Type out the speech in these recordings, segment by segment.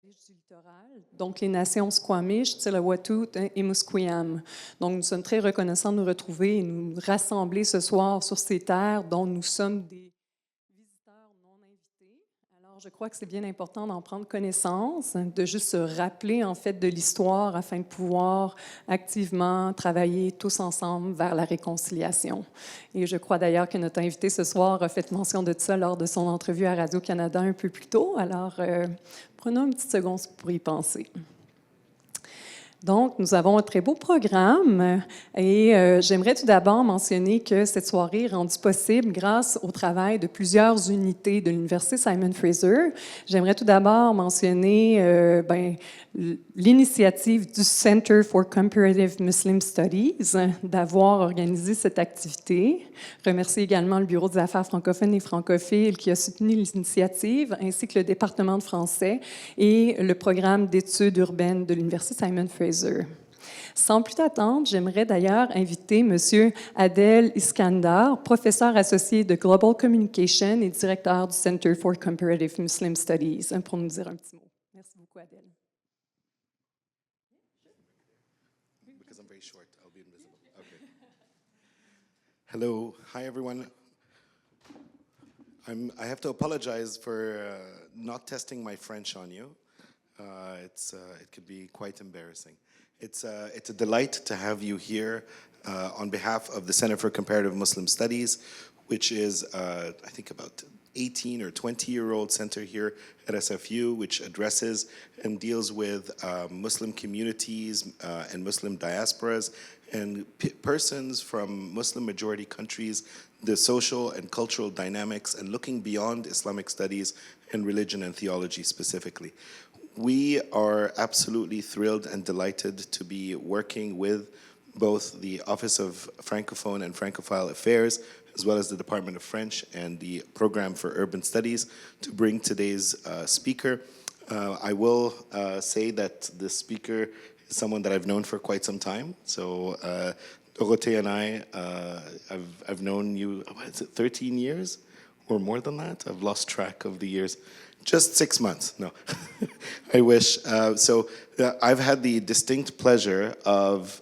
Du littoral, donc les nations Squamish, Tsleil-Waututh et Musqueam. Donc, nous sommes très reconnaissants de nous retrouver et nous rassembler ce soir sur ces terres dont nous sommes des visiteurs non invités. Alors, je crois que c'est bien important d'en prendre connaissance, de juste se rappeler en fait de l'histoire afin de pouvoir activement travailler tous ensemble vers la réconciliation. Et je crois d'ailleurs que notre invité ce soir a fait mention de ça lors de son entrevue à Radio-Canada un peu plus tôt. Alors, prenons une petite seconde pour y penser. Donc, nous avons un très beau programme et j'aimerais tout d'abord mentionner que cette soirée est rendue possible grâce au travail de plusieurs unités de l'Université Simon Fraser. J'aimerais tout d'abord mentionner l'initiative du Center for Comparative Muslim Studies d'avoir organisé cette activité. Remercier également le Bureau des affaires francophones et francophiles qui a soutenu l'initiative, ainsi que le département de français et le programme d'études urbaines de l'Université Simon Fraser. Sans plus attendre, j'aimerais d'ailleurs inviter M. Adel Iskandar, professeur associé de Global Communication et directeur du Center for Comparative Muslim Studies, pour nous dire un petit mot. Merci beaucoup, Adel. Because I'm very short, I'll be invisible. Okay. Hello, hi everyone. I have to apologize for not testing my French on you. It could be quite embarrassing. It's a delight to have you here on behalf of the Center for Comparative Muslim Studies, which is, I think, about 18 or 20-year-old center here at SFU, which addresses and deals with Muslim communities and Muslim diasporas and persons from Muslim-majority countries, the social and cultural dynamics, and looking beyond Islamic studies and religion and theology specifically. We are absolutely thrilled and delighted to be working with both the Office of Francophone and Francophile Affairs, as well as the Department of French and the Program for Urban Studies to bring today's speaker. I will say that the speaker is someone that I've known for quite some time. So Dorothée and I've known you, is it 13 years or more than that? I've lost track of the years. Just 6 months, no, I wish. I've had the distinct pleasure of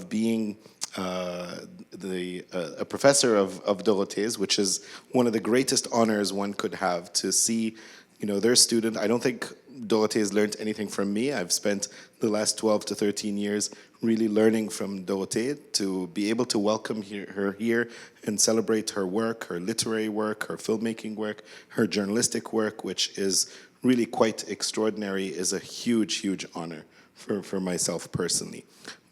being a professor of Dorothées, which is one of the greatest honors one could have, to see, their student. I don't think Dorothée has learned anything from me. I've spent the last 12 to 13 years really learning from Dorothée, to be able to welcome her here and celebrate her work, her literary work, her filmmaking work, her journalistic work, which is really quite extraordinary, is a huge, huge honor for myself personally.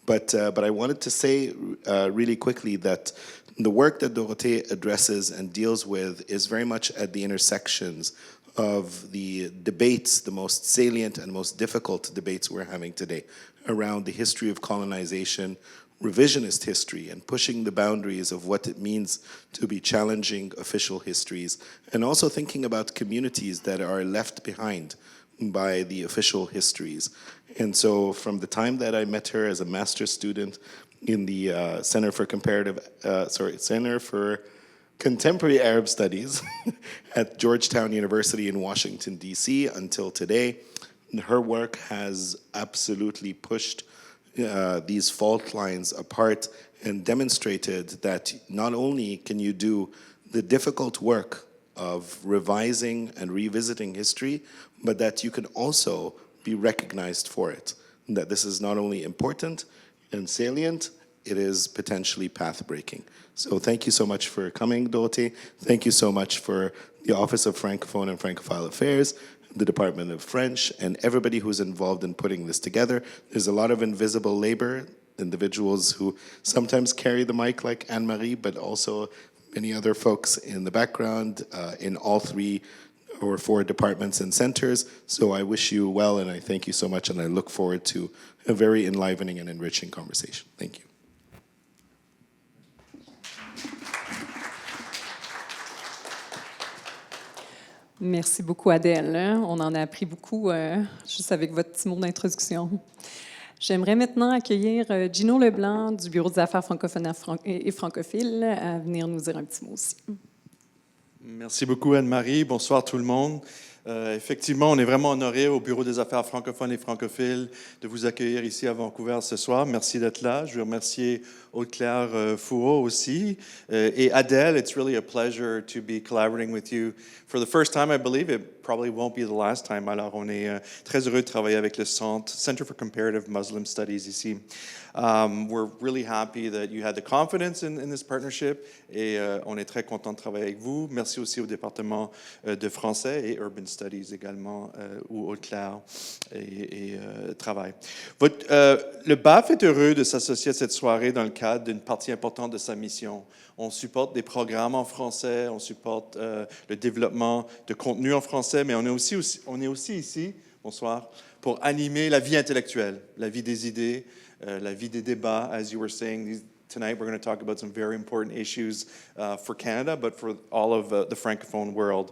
But I wanted to say really quickly that the work that Dorothée addresses and deals with is very much at the intersections of the debates, the most salient and most difficult debates we're having today around the history of colonization, revisionist history, and pushing the boundaries of what it means to be challenging official histories, and also thinking about communities that are left behind by the official histories. And so from the time that I met her as a master's student in the Center for Contemporary Arab Studies at Georgetown University in Washington, D.C. until today, her work has absolutely pushed these fault lines apart and demonstrated that not only can you do the difficult work of revising and revisiting history, but that you can also be recognized for it. And that this is not only important and salient, it is potentially path-breaking. So thank you so much for coming, Dorothée. Thank you so much for the Office of Francophone and Francophile Affairs, the Department of French, and everybody who's involved in putting this together. There's a lot of invisible labor, individuals who sometimes carry the mic like Anne-Marie, but also many other folks in the background in all 3 or 4 departments and centers. So I wish you well, and I thank you so much, and I look forward to a very enlivening and enriching conversation. Thank you. Merci beaucoup, Adèle. On en a appris beaucoup juste avec votre petit mot d'introduction. J'aimerais maintenant accueillir Gino Leblanc du Bureau des affaires francophones et francophiles à venir nous dire un petit mot aussi. Merci beaucoup, Anne-Marie. Bonsoir tout le monde. Effectivement, on est vraiment honoré au Bureau des affaires francophones et francophiles de vous accueillir ici à Vancouver ce soir. Merci d'être là. Je veux remercier Aude-Claire Fourreau aussi. Et Adèle, it's really a pleasure to be collaborating with you for the first time, I believe. It probably won't be the last time. Alors, on est très heureux de travailler avec le Center for Comparative Muslim Studies ici. We're really happy that you had the confidence in this partnership et on est très content de travailler avec vous. Merci aussi au département de français et Urban Studies également où Aude-Claire travaille. Le BAF est heureux de s'associer à cette soirée dans le cadre d'une partie importante de sa mission. On supporte des programmes en français, on supporte le développement de contenu en français, mais on est aussi ici, bonsoir, pour animer la vie intellectuelle, la vie des idées, la vie des débats. As you were saying, tonight we're going to talk about some very important issues for Canada, but for all of the francophone world.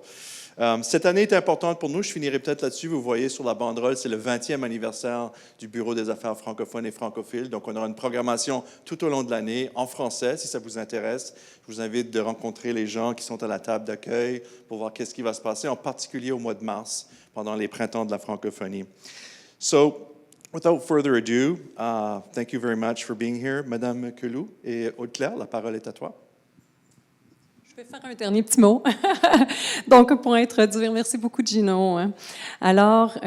Cette année est importante pour nous. Je finirai peut-être là-dessus. Vous voyez sur la banderole, c'est le 20e anniversaire du Bureau des affaires francophones et francophiles. Donc, on aura une programmation tout au long de l'année en français, si ça vous intéresse. Je vous invite de rencontrer les gens qui sont à la table d'accueil pour voir qu'est-ce qui va se passer, en particulier au mois de mars, pendant les printemps de la francophonie. So, without further ado, thank you very much for being here, Madame Queloux et Aude-Claire. La parole est à toi. Je vais faire un dernier petit mot. Donc, pour introduire, merci beaucoup, Gino. Alors,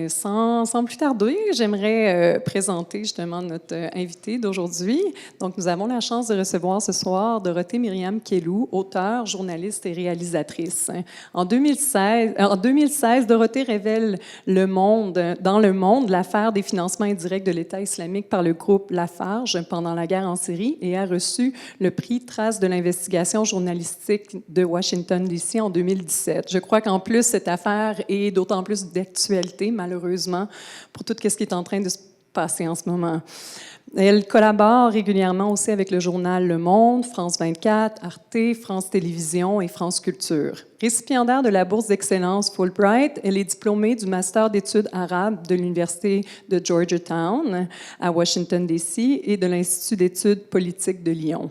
sans plus tarder, j'aimerais présenter justement notre invité d'aujourd'hui. Donc, nous avons la chance de recevoir ce soir Dorothée Myriam Queloux, auteure, journaliste et réalisatrice. En 2016, Dorothée révèle dans Le Monde l'affaire des financements indirects de l'État islamique par le groupe Lafarge pendant la guerre en Syrie et a reçu le prix Trace de l'investigation journalistique de Washington, D.C. en 2017. Je crois qu'en plus, cette affaire est d'autant plus d'actualité, malheureusement, pour tout ce qui est en train de se passer en ce moment. Elle collabore régulièrement aussi avec le journal Le Monde, France 24, Arte, France Télévisions et France Culture. Récipiendaire de la bourse d'excellence Fulbright, elle est diplômée du master d'études arabes de l'Université de Georgetown à Washington, D.C. et de l'Institut d'études politiques de Lyon.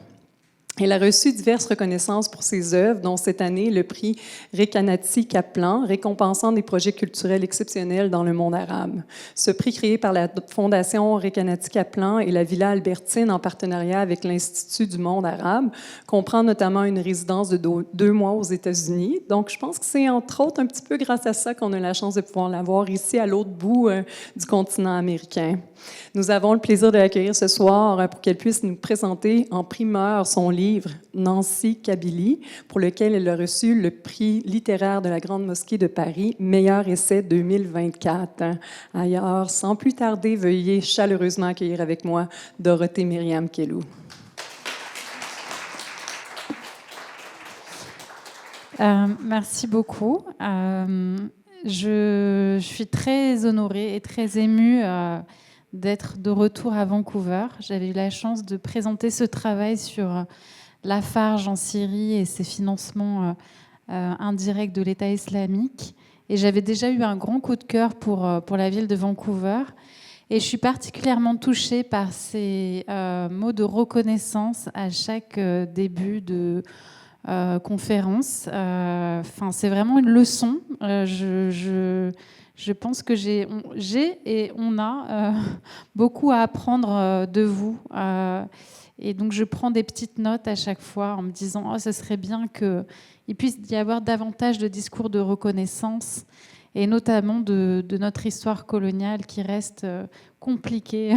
Elle a reçu diverses reconnaissances pour ses œuvres, dont cette année le prix Rekanati Kaplan, récompensant des projets culturels exceptionnels dans le monde arabe. Ce prix, créé par la Fondation Rekanati Kaplan et la Villa Albertine en partenariat avec l'Institut du monde arabe, comprend notamment une résidence de 2 mois aux États-Unis. Donc, je pense que c'est entre autres un petit peu grâce à ça qu'on a la chance de pouvoir l'avoir ici à l'autre bout du continent américain. Nous avons le plaisir de l'accueillir ce soir pour qu'elle puisse nous présenter en primeur son livre « Nancy Kabylie », pour lequel elle a reçu le prix littéraire de la Grande Mosquée de Paris, meilleur essai 2024. Ailleurs, sans plus tarder, veuillez chaleureusement accueillir avec moi Dorothée Myriam Queloux. Merci beaucoup. Je suis très honorée et très émue d'être de retour à Vancouver. J'avais eu la chance de présenter ce travail sur Lafarge en Syrie et ses financements indirects de l'État islamique. Et j'avais déjà eu un grand coup de cœur pour la ville de Vancouver. Et je suis particulièrement touchée par ces mots de reconnaissance à chaque début de conférence. C'est vraiment une leçon. Je pense que j'ai et on a beaucoup à apprendre de vous. Et donc, je prends des petites notes à chaque fois en me disant « Oh, ce serait bien qu'il puisse y avoir davantage de discours de reconnaissance, et notamment de notre histoire coloniale qui reste compliquée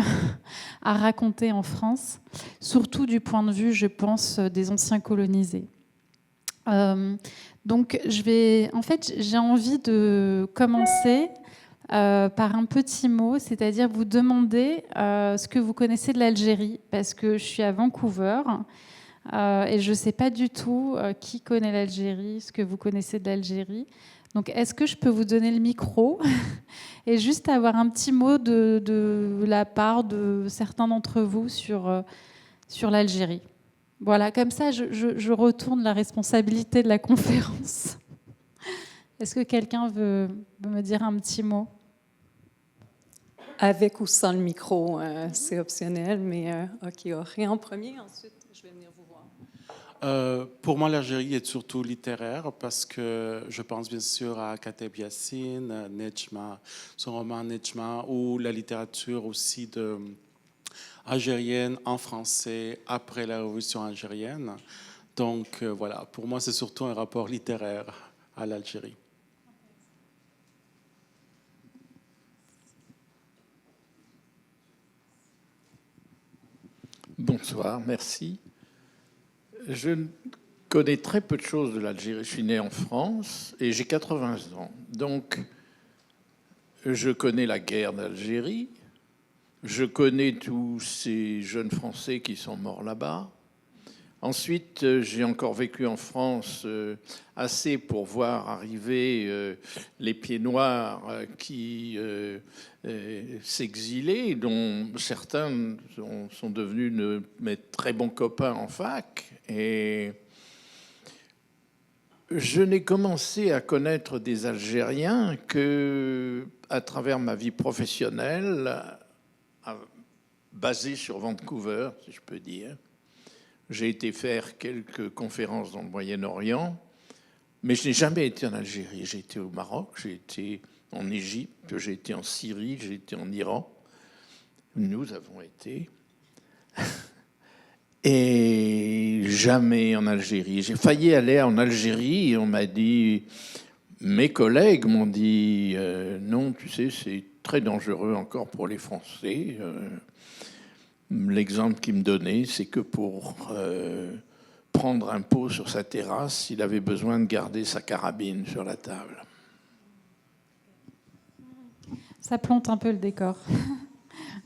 à raconter en France, surtout du point de vue, je pense, des anciens colonisés. » Donc, j'ai envie de commencer par un petit mot, c'est-à-dire vous demander ce que vous connaissez de l'Algérie, parce que je suis à Vancouver et je ne sais pas du tout qui connaît l'Algérie, ce que vous connaissez de l'Algérie. Donc, est-ce que je peux vous donner le micro et juste avoir un petit mot de la part de certains d'entre vous sur l'Algérie? Voilà, comme ça, je retourne la responsabilité de la conférence. Est-ce que quelqu'un veut me dire un petit mot? avec ou sans le micro, c'est optionnel, mais OK, Auré en premier, ensuite je vais venir vous voir. Pour moi, l'Algérie est surtout littéraire parce que je pense bien sûr à Kateb Yassine, Nedjma, son roman Nedjma, ou la littérature aussi algérienne en français après la révolution algérienne. Donc voilà, pour moi, c'est surtout un rapport littéraire à l'Algérie. Bonsoir, merci. Je connais très peu de choses de l'Algérie. Je suis né en France et j'ai 80 ans. Donc, je connais la guerre d'Algérie. Je connais tous ces jeunes Français qui sont morts là-bas. Ensuite, j'ai encore vécu en France assez pour voir arriver les pieds noirs qui s'exilaient, dont certains sont devenus mes très bons copains en fac. Et je n'ai commencé à connaître des Algériens que à travers ma vie professionnelle, basée sur Vancouver, si je peux dire. J'ai été faire quelques conférences dans le Moyen-Orient, mais je n'ai jamais été en Algérie. J'ai été au Maroc, j'ai été en Égypte, j'ai été en Syrie, j'ai été en Iran. Nous avons été. Et jamais en Algérie. J'ai failli aller en Algérie et on m'a dit, mes collègues m'ont dit, non, tu sais, c'est très dangereux encore pour les Français. L'exemple qu'il me donnait, c'est que pour prendre un pot sur sa terrasse, il avait besoin de garder sa carabine sur la table. Ça plante un peu le décor.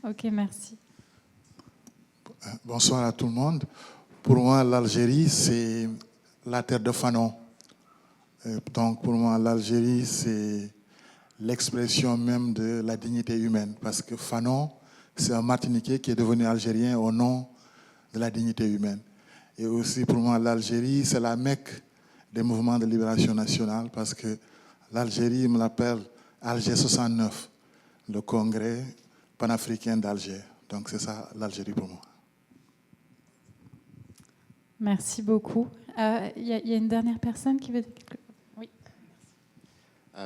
Ok, merci. Bonsoir à tout le monde. Pour moi, l'Algérie, c'est la terre de Fanon. Donc, pour moi, l'Algérie, c'est l'expression même de la dignité humaine. Parce que Fanon, c'est un Martiniquais qui est devenu algérien au nom de la dignité humaine. Et aussi, pour moi, l'Algérie, c'est la Mecque des mouvements de libération nationale, parce que l'Algérie me l'appelle Alger 69, le congrès panafricain d'Alger. Donc, c'est ça, l'Algérie pour moi. Merci beaucoup. Il y a une dernière personne qui veut dire quelque chose. Oui.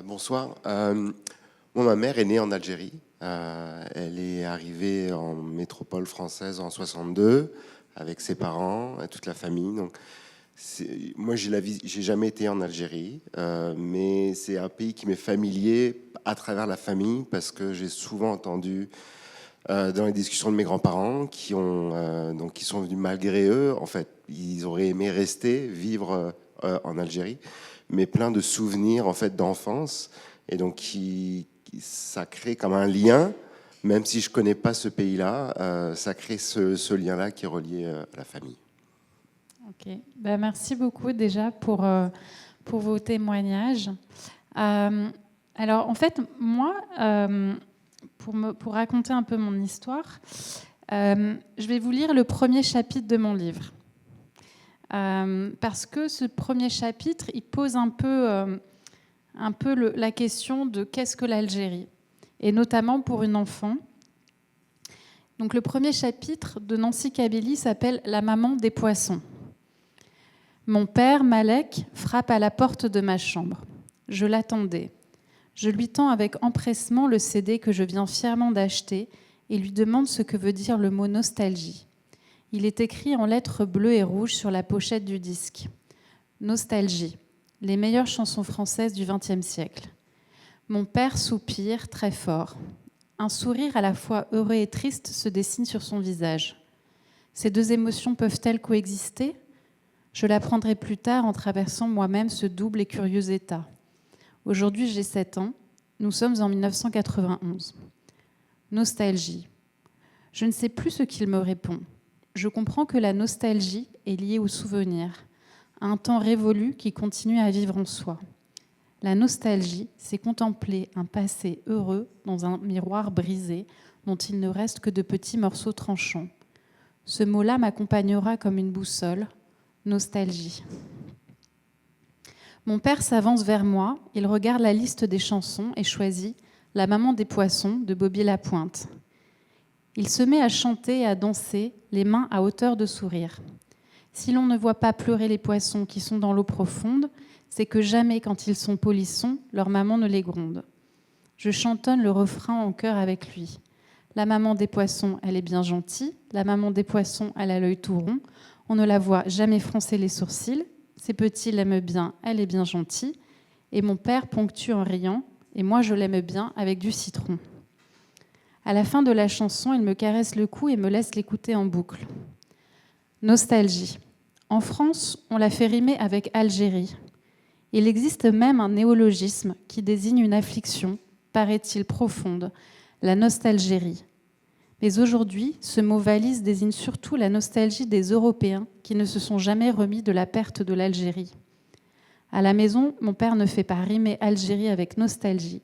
Bonsoir. Moi, ma mère est née en Algérie. Elle est arrivée en métropole française en 62 avec ses parents et toute la famille. Donc, moi, j'ai jamais été en Algérie, mais c'est un pays qui m'est familier à travers la famille parce que j'ai souvent entendu dans les discussions de mes grands-parents qui sont venus malgré eux. En fait, ils auraient aimé vivre en Algérie, mais plein de souvenirs en fait d'enfance et donc ça crée comme un lien, même si je ne connais pas ce pays-là, ça crée ce lien-là qui est relié à la famille. Ok, merci beaucoup déjà pour vos témoignages. Alors en fait, moi, pour raconter un peu mon histoire, je vais vous lire le premier chapitre de mon livre. Parce que ce premier chapitre, il pose un peu la question de qu'est-ce que l'Algérie, et notamment pour une enfant. Donc le premier chapitre de Nancy Kabeli s'appelle « La maman des poissons ». Mon père, Malek, frappe à la porte de ma chambre. Je l'attendais. Je lui tends avec empressement le CD que je viens fièrement d'acheter et lui demande ce que veut dire le mot « nostalgie ». Il est écrit en lettres bleues et rouges sur la pochette du disque. « Nostalgie ». Les meilleures chansons françaises du XXe siècle. Mon père soupire très fort. Un sourire à la fois heureux et triste se dessine sur son visage. Ces deux émotions peuvent-elles coexister ? Je l'apprendrai plus tard en traversant moi-même ce double et curieux état. Aujourd'hui, j'ai 7 ans. Nous sommes en 1991. Nostalgie. Je ne sais plus ce qu'il me répond. Je comprends que la nostalgie est liée au souvenir, à un temps révolu qui continue à vivre en soi. La nostalgie, c'est contempler un passé heureux dans un miroir brisé dont il ne reste que de petits morceaux tranchants. Ce mot-là m'accompagnera comme une boussole. Nostalgie. Mon père s'avance vers moi, il regarde la liste des chansons et choisit « La maman des poissons de Bobby Lapointe. Il se met à chanter et à danser, les mains à hauteur de sourire. Si l'on ne voit pas pleurer les poissons qui sont dans l'eau profonde, c'est que jamais, quand ils sont polissons, leur maman ne les gronde. Je chantonne le refrain en chœur avec lui. La maman des poissons, elle est bien gentille. La maman des poissons, elle a l'œil tout rond. On ne la voit jamais froncer les sourcils. Ses petits l'aiment bien, elle est bien gentille. Et mon père ponctue en riant, et moi je l'aime bien avec du citron. À la fin de la chanson, il me caresse le cou et me laisse l'écouter en boucle. Nostalgie. En France, on l'a fait rimer avec Algérie. Il existe même un néologisme qui désigne une affliction, paraît-il profonde, la nostalgérie. Mais aujourd'hui, ce mot valise désigne surtout la nostalgie des Européens qui ne se sont jamais remis de la perte de l'Algérie. À la maison, mon père ne fait pas rimer Algérie avec nostalgie.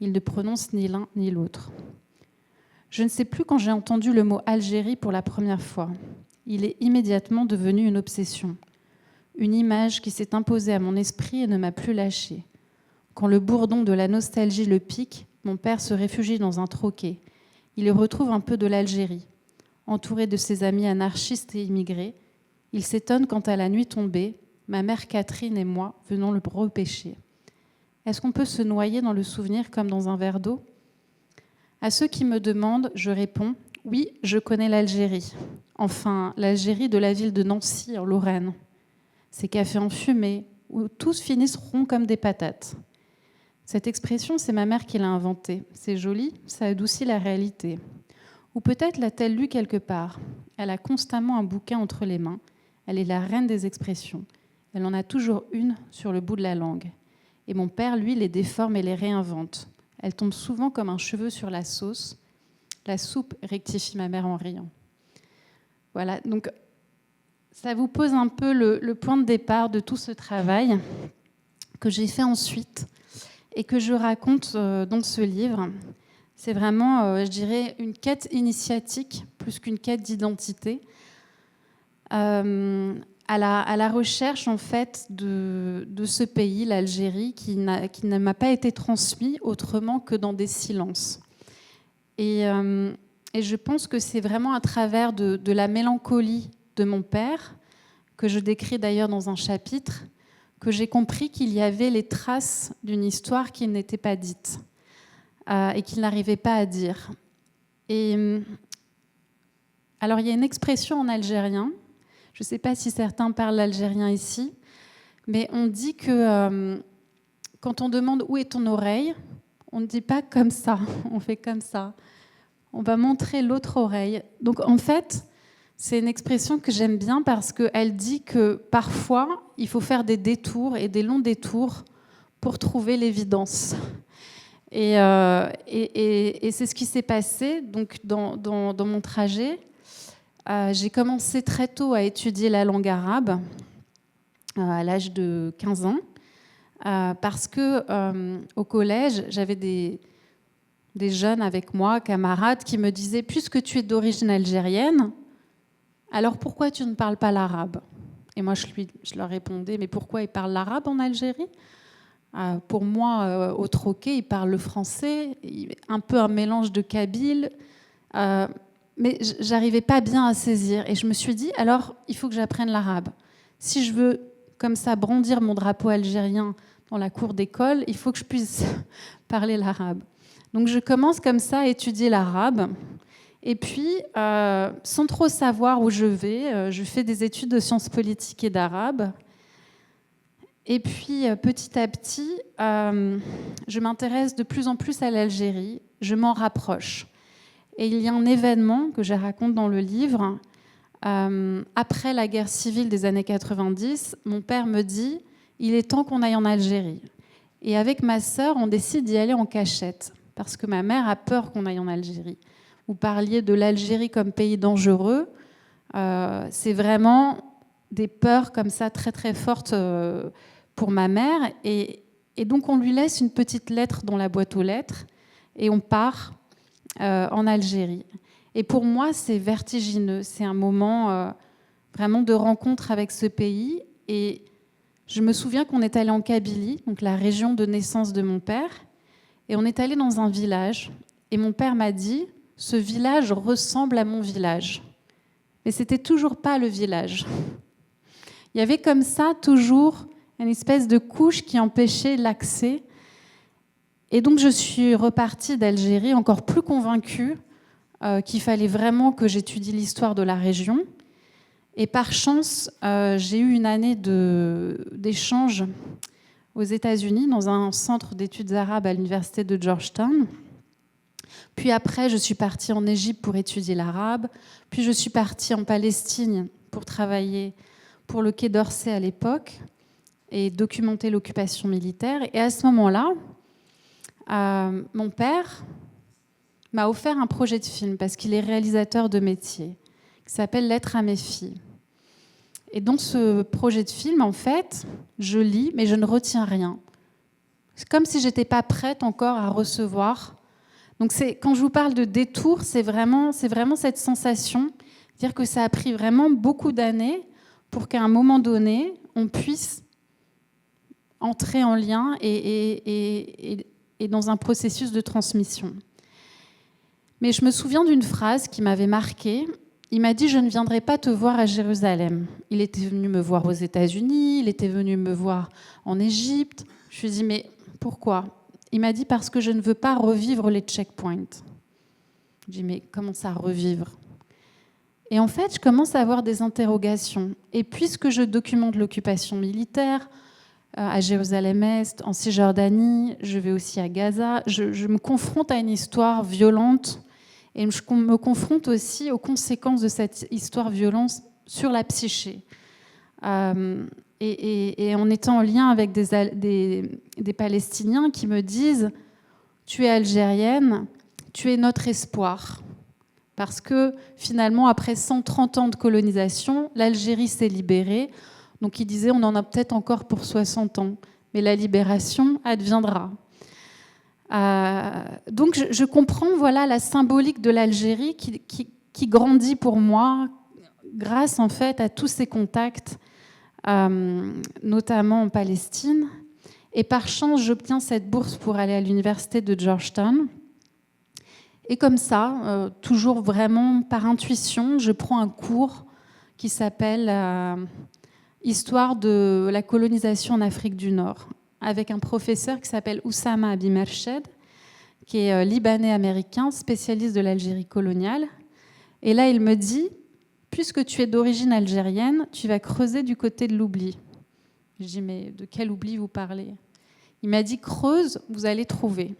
Il ne prononce ni l'un ni l'autre. Je ne sais plus quand j'ai entendu le mot Algérie pour la première fois. Il est immédiatement devenu une obsession. Une image qui s'est imposée à mon esprit et ne m'a plus lâchée. Quand le bourdon de la nostalgie le pique, mon père se réfugie dans un troquet. Il y retrouve un peu de l'Algérie. Entouré de ses amis anarchistes et immigrés, il s'étonne quand à la nuit tombée, ma mère Catherine et moi venons le repêcher. Est-ce qu'on peut se noyer dans le souvenir comme dans un verre d'eau ? À ceux qui me demandent, je réponds « Oui, je connais l'Algérie. Enfin, l'Algérie de la ville de Nancy, en Lorraine. Ces cafés enfumés, où tous finissent ronds comme des patates. » Cette expression, c'est ma mère qui l'a inventée. C'est joli, ça adoucit la réalité. Ou peut-être l'a-t-elle lue quelque part. Elle a constamment un bouquin entre les mains. Elle est la reine des expressions. Elle en a toujours une sur le bout de la langue. Et mon père, lui, les déforme et les réinvente. Elle tombe souvent comme un cheveu sur la sauce. La soupe, rectifie ma mère en riant. Voilà, donc ça vous pose un peu le point de départ de tout ce travail que j'ai fait ensuite et que je raconte dans ce livre. C'est vraiment, je dirais, une quête initiatique plus qu'une quête d'identité, à la recherche en fait de ce pays, l'Algérie, qui ne m'a pas été transmis autrement que dans des silences. Et je pense que c'est vraiment à travers de la mélancolie de mon père, que je décris d'ailleurs dans un chapitre, que j'ai compris qu'il y avait les traces d'une histoire qui n'était pas dite et qu'il n'arrivait pas à dire. Et alors, il y a une expression en algérien, je ne sais pas si certains parlent l'algérien ici, mais on dit que quand on demande où est ton oreille, on ne dit pas comme ça, on fait comme ça. On va montrer l'autre oreille. Donc, en fait, c'est une expression que j'aime bien parce qu'elle dit que parfois, il faut faire des détours et des longs détours pour trouver l'évidence. Et c'est ce qui s'est passé donc, dans mon trajet. J'ai commencé très tôt à étudier la langue arabe, à l'âge de 15 ans, parce qu'au collège, j'avais des jeunes avec moi, camarades, qui me disaient « Puisque tu es d'origine algérienne, alors pourquoi tu ne parles pas l'arabe ?» Et moi, je leur répondais « Mais pourquoi ils parlent l'arabe en Algérie ?» Pour moi, au troquet, ils parlent le français, un peu un mélange de kabyle, mais j'arrivais pas bien à saisir. Et je me suis dit, alors, il faut que j'apprenne l'arabe. Si je veux, comme ça, brandir mon drapeau algérien dans la cour d'école, il faut que je puisse parler l'arabe. Donc, je commence comme ça à étudier l'arabe. Et puis, sans trop savoir où je vais, je fais des études de sciences politiques et d'arabe. Et puis, petit à petit, je m'intéresse de plus en plus à l'Algérie. Je m'en rapproche. Et il y a un événement que je raconte dans le livre. Après la guerre civile des années 90, mon père me dit « Il est temps qu'on aille en Algérie ». Et avec ma sœur, on décide d'y aller en cachette, parce que ma mère a peur qu'on aille en Algérie. Vous parliez de l'Algérie comme pays dangereux. C'est vraiment des peurs comme ça très très fortes pour ma mère. Et donc on lui laisse une petite lettre dans la boîte aux lettres et on part en Algérie. Et pour moi, c'est vertigineux. C'est un moment vraiment de rencontre avec ce pays. Et je me souviens qu'on est allé en Kabylie, donc la région de naissance de mon père. Et on est allé dans un village. Et mon père m'a dit, ce village ressemble à mon village. Mais c'était toujours pas le village. Il y avait comme ça toujours une espèce de couche qui empêchait l'accès. Et donc je suis repartie d'Algérie encore plus convaincue qu'il fallait vraiment que j'étudie l'histoire de la région. Et par chance, j'ai eu une année d'échange aux États-Unis dans un centre d'études arabes à l'université de Georgetown. Puis après, je suis partie en Égypte pour étudier l'arabe. Puis je suis partie en Palestine pour travailler pour le Quai d'Orsay à l'époque et documenter l'occupation militaire. Et à ce moment-là, mon père m'a offert un projet de film parce qu'il est réalisateur de métier qui s'appelle « Lettres à mes filles ». Et dans ce projet de film, en fait, je lis, mais je ne retiens rien. C'est comme si je n'étais pas prête encore à recevoir. Donc quand je vous parle de détour, c'est vraiment cette sensation, dire que ça a pris vraiment beaucoup d'années pour qu'à un moment donné, on puisse entrer en lien et dans un processus de transmission. Mais je me souviens d'une phrase qui m'avait marquée. Il m'a dit « Je ne viendrai pas te voir à Jérusalem ». Il était venu me voir aux États-Unis, il était venu me voir en Égypte. Je lui ai dit « Mais pourquoi ?» Il m'a dit « Parce que je ne veux pas revivre les checkpoints ». Je lui ai dit « Mais comment ça, revivre ?» Et en fait, je commence à avoir des interrogations. Et puisque je documente l'occupation militaire à Jérusalem-Est, en Cisjordanie, je vais aussi à Gaza, je me confronte à une histoire violente et je me confronte aussi aux conséquences de cette histoire violente sur la psyché. Et en étant en lien avec des Palestiniens qui me disent « Tu es algérienne, tu es notre espoir ». Parce que finalement, après 130 ans de colonisation, l'Algérie s'est libérée. Donc ils disaient, on en a peut-être encore pour 60 ans, mais la libération adviendra. Donc je comprends la symbolique de l'Algérie qui grandit pour moi grâce en fait à tous ces contacts, notamment en Palestine. Et par chance, j'obtiens cette bourse pour aller à l'université de Georgetown. Et comme ça, toujours vraiment par intuition, je prends un cours qui s'appelle Histoire de la colonisation en Afrique du Nord, avec un professeur qui s'appelle Oussama Abimershed, qui est libanais-américain, spécialiste de l'Algérie coloniale. Et là, il me dit, puisque tu es d'origine algérienne, tu vas creuser du côté de l'oubli. Je dis, mais de quel oubli vous parlez ? Il m'a dit, creuse, vous allez trouver.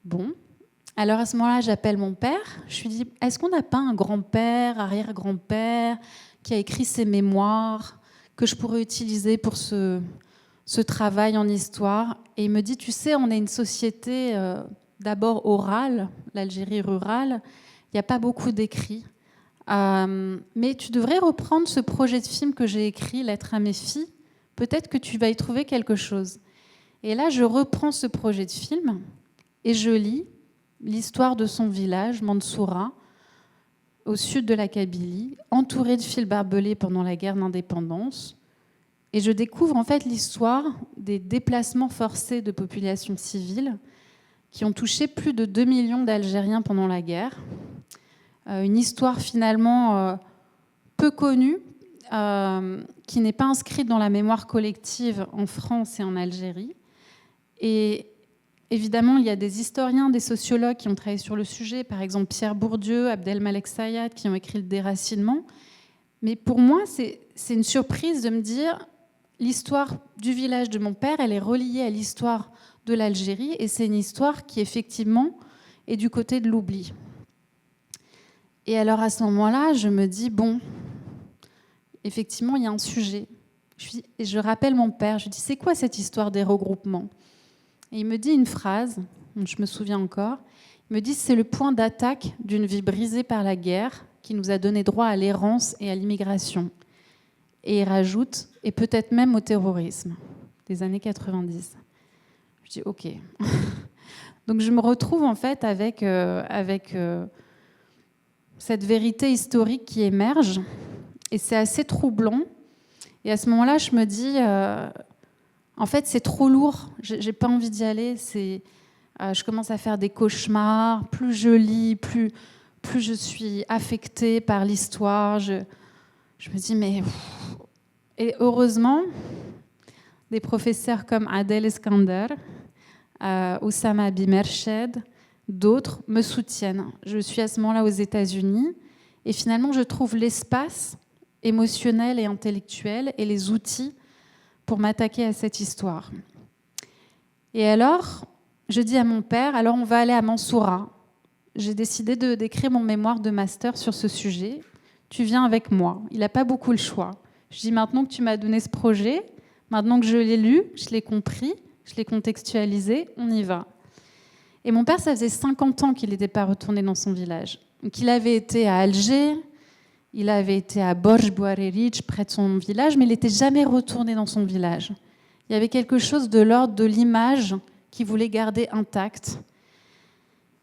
Bon. Alors à ce moment-là, j'appelle mon père. Je lui dis, est-ce qu'on n'a pas un grand-père, arrière-grand-père qui a écrit ses mémoires que je pourrais utiliser pour ce travail en histoire ? Et il me dit, tu sais, on est une société d'abord orale, l'Algérie rurale. Il n'y a pas beaucoup d'écrits. Mais tu devrais reprendre ce projet de film que j'ai écrit, Lettres à mes filles. Peut-être que tu vas y trouver quelque chose. Et là, je reprends ce projet de film et je lis l'histoire de son village, Mansoura, au sud de la Kabylie, entouré de fils barbelés pendant la guerre d'indépendance. Et je découvre en fait l'histoire des déplacements forcés de populations civiles qui ont touché plus de 2 millions d'Algériens pendant la guerre. Une histoire finalement peu connue, qui n'est pas inscrite dans la mémoire collective en France et en Algérie. Et évidemment, il y a des historiens, des sociologues qui ont travaillé sur le sujet, par exemple Pierre Bourdieu, Abdelmalek Sayad, qui ont écrit le déracinement. Mais pour moi, c'est une surprise de me dire l'histoire du village de mon père, elle est reliée à l'histoire de l'Algérie, et c'est une histoire qui, effectivement, est du côté de l'oubli. Et alors, à ce moment-là, je me dis, bon, effectivement, il y a un sujet. Et je rappelle mon père, je lui dis, c'est quoi cette histoire des regroupements ? Et il me dit une phrase, je me souviens encore, il me dit, c'est le point d'attaque d'une vie brisée par la guerre qui nous a donné droit à l'errance et à l'immigration. Et il rajoute, et peut-être même au terrorisme, des années 90. Je dis, ok. Donc je me retrouve en fait avec cette vérité historique qui émerge, et c'est assez troublant. Et à ce moment-là, je me dis, en fait, c'est trop lourd, j'ai pas envie d'y aller. Je commence à faire des cauchemars. Plus je lis, plus je suis affectée par l'histoire. Je me dis, mais... Et heureusement, des professeurs comme Adel Eskander, Oussama Bimershed, d'autres me soutiennent. Je suis à ce moment-là aux États-Unis et finalement, je trouve l'espace émotionnel et intellectuel et les outils pour m'attaquer à cette histoire. Et alors, je dis à mon père, alors on va aller à Mansoura. J'ai décidé d'écrire mon mémoire de master sur ce sujet. Tu viens avec moi. Il n'a pas beaucoup le choix. Je dis, maintenant que tu m'as donné ce projet, maintenant que je l'ai lu, je l'ai compris, je l'ai contextualisé, on y va. Et mon père, ça faisait 50 ans qu'il n'était pas retourné dans son village. Donc, il avait été à Alger, il avait été à Borj-Bouarerich, près de son village, mais il n'était jamais retourné dans son village. Il y avait quelque chose de l'ordre de l'image qu'il voulait garder intacte.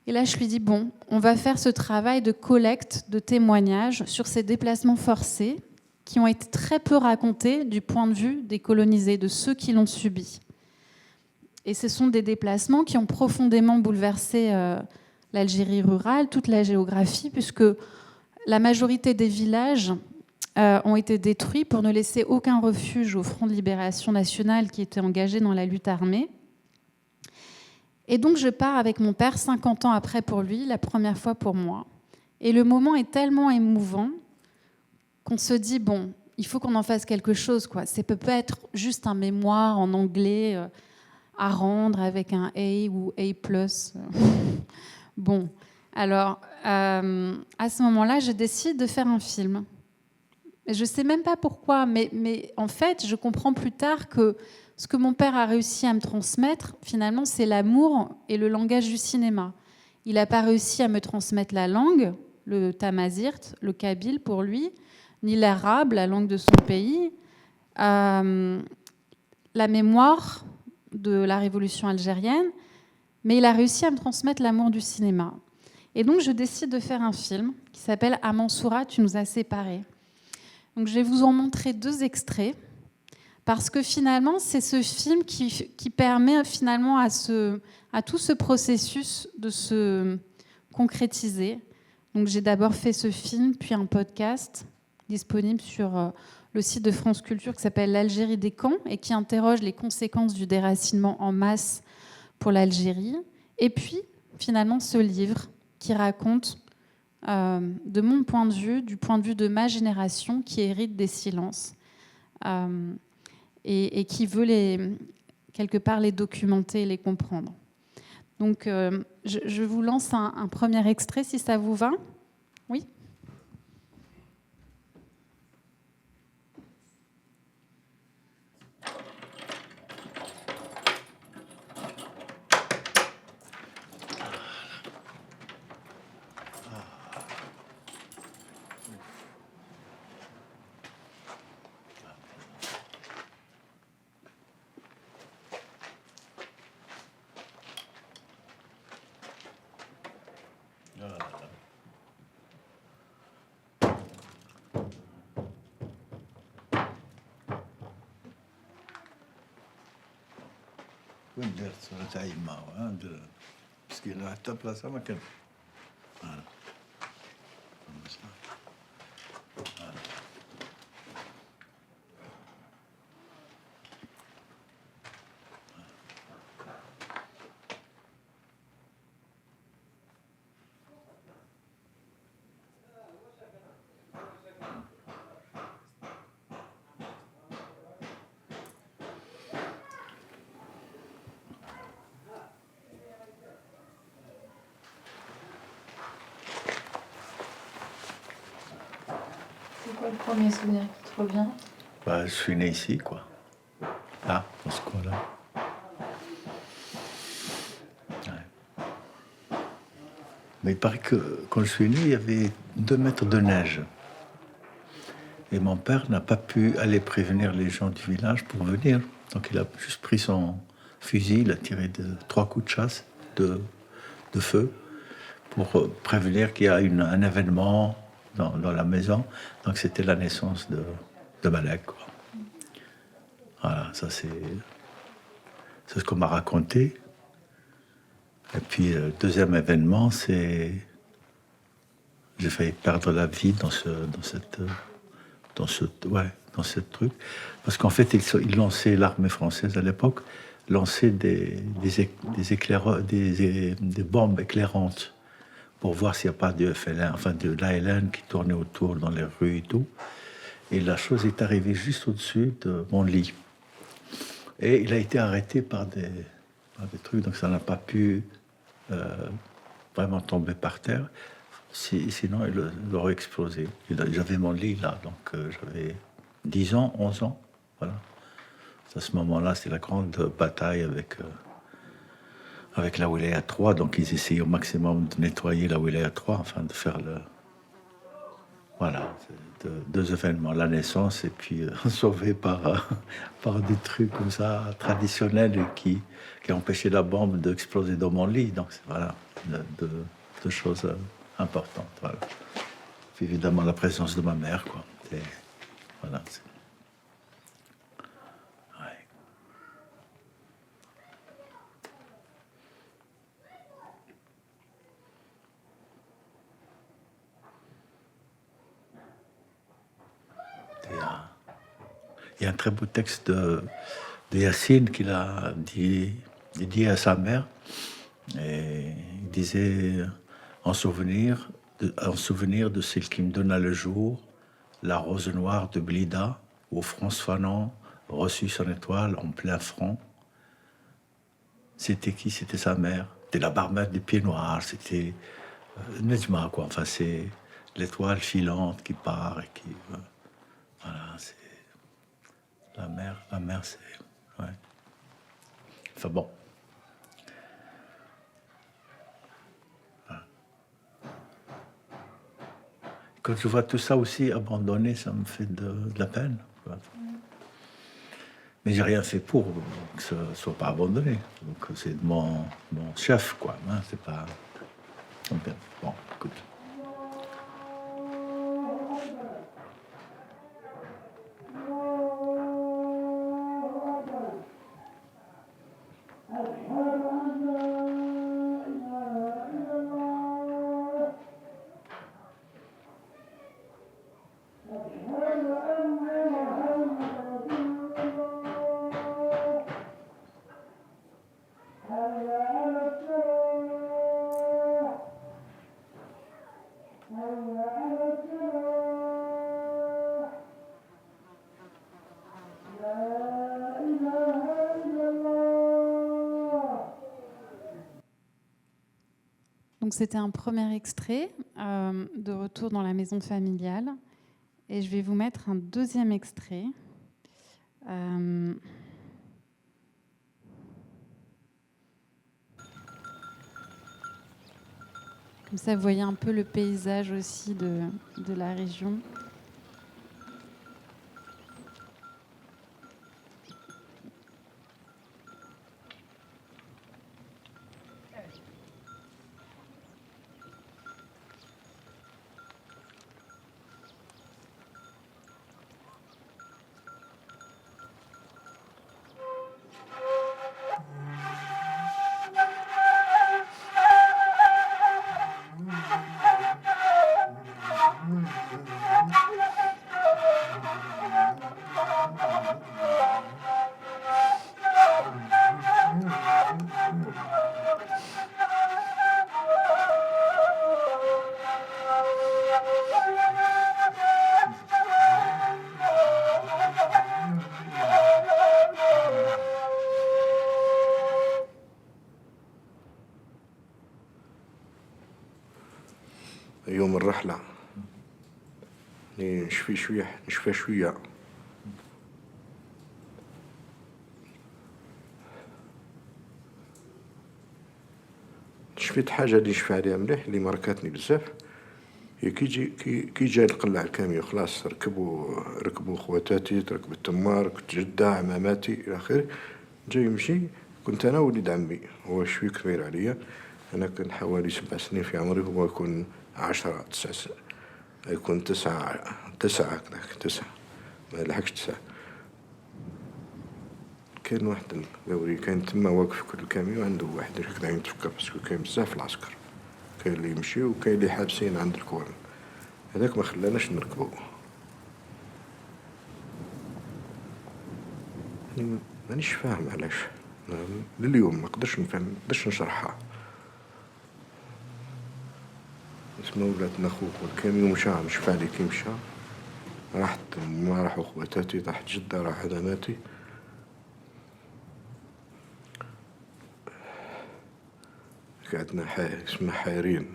Et là, je lui dis, bon, on va faire ce travail de collecte de témoignages sur ces déplacements forcés qui ont été très peu racontés du point de vue des colonisés, de ceux qui l'ont subi. Et ce sont des déplacements qui ont profondément bouleversé l'Algérie rurale, toute la géographie, puisque la majorité des villages ont été détruits pour ne laisser aucun refuge au Front de libération nationale qui était engagé dans la lutte armée. Et donc je pars avec mon père 50 ans après pour lui, la première fois pour moi. Et le moment est tellement émouvant qu'on se dit, bon, il faut qu'on en fasse quelque chose, quoi. Ça ne peut pas être juste un mémoire en anglais à rendre avec un A ou A+. Bon, alors, à ce moment-là, je décide de faire un film. Et je ne sais même pas pourquoi, mais en fait, je comprends plus tard que ce que mon père a réussi à me transmettre, finalement, c'est l'amour et le langage du cinéma. Il n'a pas réussi à me transmettre la langue, le tamazirt, le kabyle pour lui, ni l'arabe, la langue de son pays, la mémoire de la révolution algérienne, mais il a réussi à me transmettre l'amour du cinéma. Et donc, je décide de faire un film qui s'appelle « À Mansoura, tu nous as séparés ». Donc, je vais vous en montrer 2 extraits, parce que finalement, c'est ce film qui permet finalement à tout ce processus de se concrétiser. Donc, j'ai d'abord fait ce film, puis un podcast disponible sur le site de France Culture qui s'appelle « L'Algérie des camps » et qui interroge les conséquences du déracinement en masse pour l'Algérie. Et puis, finalement, ce livre qui raconte, de mon point de vue, du point de vue de ma génération, qui hérite des silences et qui veut quelque part les documenter et les comprendre. Donc, je vous lance un premier extrait, si ça vous va. Oui ? وين دارت صورة تاع يما ندير مسكينة حتى بلاصة ما كان C'est quoi le premier souvenir qui te revient ? Bah, je suis né ici, quoi. Là, dans ce coin-là. Ouais. Mais il paraît que quand je suis né, il y avait 2 mètres de neige. Et mon père n'a pas pu aller prévenir les gens du village pour venir. Donc il a juste pris son fusil, il a tiré 3 coups de chasse, de feu, pour prévenir qu'il y a un événement dans la maison. Donc c'était la naissance de Malek, quoi. Voilà, ça c'est ce qu'on m'a raconté. Et puis, deuxième événement, c'est... J'ai failli perdre la vie dans ce truc. Parce qu'en fait, ils lançaient, l'armée française à l'époque, lançait des bombes éclairantes pour voir s'il n'y a pas de FLN, enfin de l'ALN qui tournait autour dans les rues et tout. Et la chose est arrivée juste au-dessus de mon lit. Et il a été arrêté par des trucs, donc ça n'a pas pu vraiment tomber par terre. Sinon, il aurait explosé. J'avais mon lit là, donc j'avais 10 ans, 11 ans. Voilà. À ce moment-là, c'est la grande bataille avec la Wilaya 3. Donc, ils essayaient au maximum de nettoyer la Wilaya 3, enfin de faire le. Voilà, deux événements, la naissance et puis sauvé par des trucs comme ça, traditionnels qui empêchaient la bombe d'exploser dans mon lit. Donc, voilà, deux choses importantes. Voilà. Puis évidemment, la présence de ma mère, quoi. Voilà. Ouais. Il y a un très beau texte de Yacine qu'il a dédié à sa mère. Et il disait en souvenir de celle qui me donna le jour, la rose noire de Blida, au front fanant reçut son étoile en plein front. C'était qui? C'était sa mère. C'était la barmaid des pieds noirs. C'était Nejma, quoi. Enfin, c'est l'étoile filante qui part et qui. Voilà, c'est. La mère, c'est. Ouais. Enfin bon. Quand je vois tout ça aussi abandonné, ça me fait de la peine. Mais j'ai rien fait pour que ça ne soit pas abandonné. Donc c'est mon chef, quoi. Hein, c'est pas. Bon, écoute. Donc c'était un premier extrait de Retour dans la maison familiale. Et je vais vous mettre un deuxième extrait. Comme ça, vous voyez un peu le paysage aussi de la région. يوم الرحلة نشفي شوية شفيت حاجة اللي نشفي عليها مليح اللي ماركاتني بزاف هي كي جاي نقلع الكاميو خلاص ركبوا خواتاتي تركب التمار كنت جدة عماماتي إلى آخره جاي يمشي كنت أنا وليد عمي هو شوي كبير عليا أنا كان حوالي 7 سنين في عمري هو يكون 9 يكون 9 هكذاك 9 ما لحقش 9 كاين واحد الدوري كاين تما واقف كل كاميو عنده واحد هكذا يتفكر باسكو كاين بزاف العسكر كاين اللي يمشيو وكاين اللي حابسين عند الكوان هذاك ما خلاناش نركبو مانيش فاهم علاش لليوم ما نقدرش نفهم ما نقدرش نشرحها اسمه ولاتنا خوك والكاميو مشى مش فاعلي كي مشى راحت ما راحوا خواتاتي طاحت جدة راح عماتي قعدنا اسمنا حايرين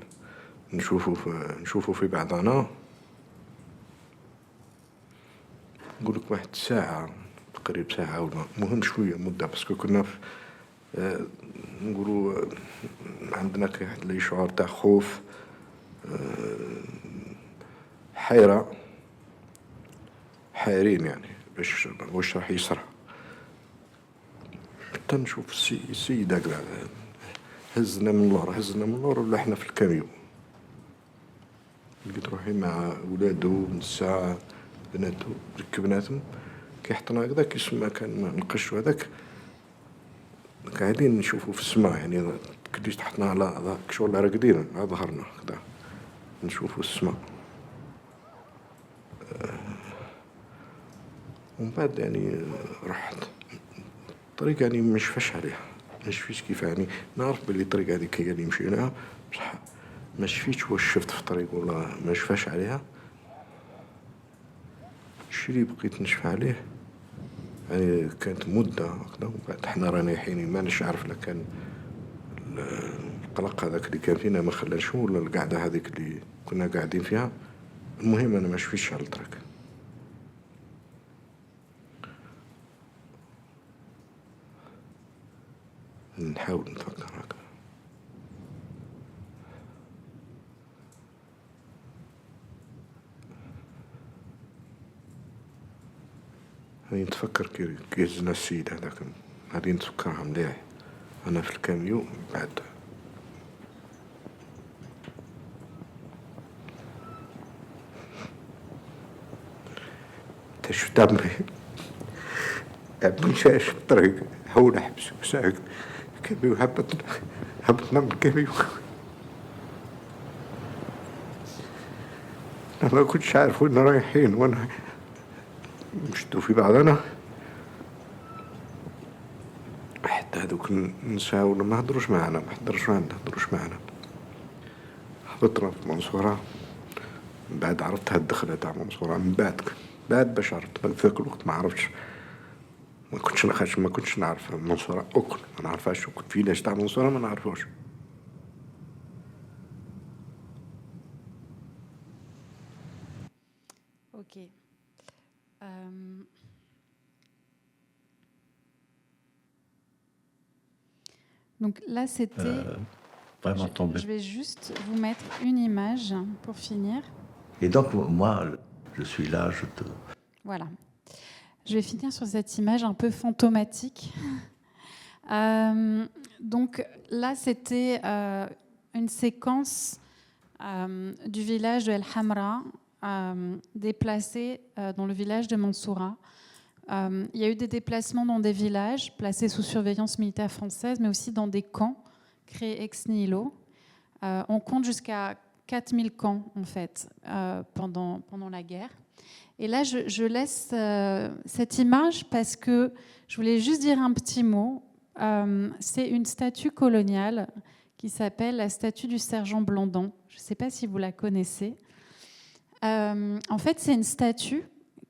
نشوفوا في بعضنا نقول لك واحد ساعة تقريبا ساعة ولا مهم شوية مدة باسكو كنا نقولوا عندنا واحد لي شعور تاع خوف حيرة حايرين يعني باش واش راح يصرى حتى نشوف السيدة قاعدة هزنا من اللور ولا احنا في الكاميو لقيت روحي مع ولادو نساء بناتو ركبناتهم كي حطنا هكذا كيسمى كان نقش هذاك قاعدين نشوفوا في السماء يعني كليش تحطنا على شغل راقدين على ظهرنا هكذا نشوفوا السماء ومن بعد يعني رحت الطريق يعني مش فاش عليها مش فيش كيف يعني نعرف باللي الطريق هذيك هي اللي مشيناها بصح ما شفيتش واش شفت في الطريق ولا ما شفاش عليها الشي اللي بقيت نشفى عليه يعني كانت مدة هكذا ومن بعد حنا رايحين ما نعرف لا كان القلق هذاك اللي كان فينا ما خلانش ولا القعدة هذيك اللي كنا قاعدين فيها المهم أنا ما شفيتش على الطريق نحاول نفكر هكذا هاني نتفكر كي هزنا السيد هذاك هادي نتفكرها مليح أنا في الكاميو بعد شفت عمي شاش في الطريق هون حبس وساق كاميو هبطنا من الكاميو أنا ما كنتش عارف وين رايحين وانا مشتو في بعضنا حتى هذوك النساء ولا ما هضروش معنا هبطنا في المنصورة من بعد عرفت هالدخلة تاع المنصورة من بعد باش عرفت في ذاك الوقت ما عرفتش ما كنتش نعرف المنصورة أكل ما نعرفهاش أكل فيلاج تاع المنصورة ما نعرفوش اوكي Donc là, c'était... Vraiment tombé. Je vais juste vous mettre une image pour finir. Et donc, moi, je suis là, je te... Voilà. Je vais finir sur cette image un peu fantomatique. Donc là, c'était une séquence du village de El Hamra, déplacé dans le village de Mansoura. Il y a eu des déplacements dans des villages placés sous surveillance militaire française, mais aussi dans des camps créés ex nihilo. On compte jusqu'à 4000 camps, en fait, pendant la guerre. Et là, je laisse cette image parce que je voulais juste dire un petit mot. C'est une statue coloniale qui s'appelle la statue du sergent Blandan. Je ne sais pas si vous la connaissez. En fait, c'est une statue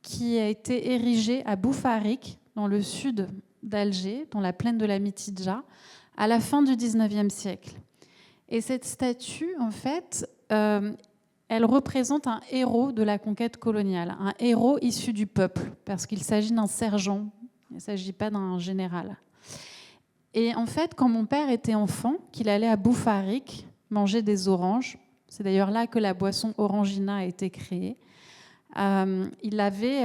qui a été érigée à Boufarik, dans le sud d'Alger, dans la plaine de la Mitidja, à la fin du XIXe siècle. Et cette statue, en fait, elle représente un héros de la conquête coloniale, un héros issu du peuple, parce qu'il s'agit d'un sergent, il ne s'agit pas d'un général. Et en fait, quand mon père était enfant, qu'il allait à Boufarik manger des oranges, c'est d'ailleurs là que la boisson Orangina a été créée, il avait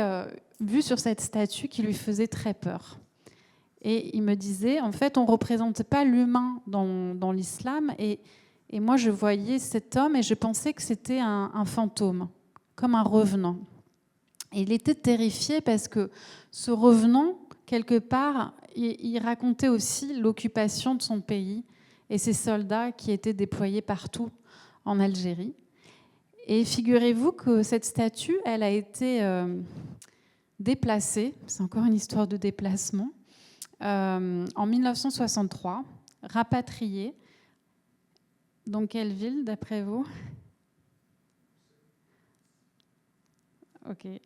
vu sur cette statue qui lui faisait très peur. Et il me disait, en fait, on ne représente pas l'humain dans l'islam. Et moi, je voyais cet homme et je pensais que c'était un fantôme, comme un revenant. Et il était terrifié parce que ce revenant, quelque part, il racontait aussi l'occupation de son pays et ses soldats qui étaient déployés partout en Algérie. Et figurez-vous que cette statue, elle a été déplacée, c'est encore une histoire de déplacement, en 1963, rapatriée. Dans quelle ville, d'après vous? Ok, oui,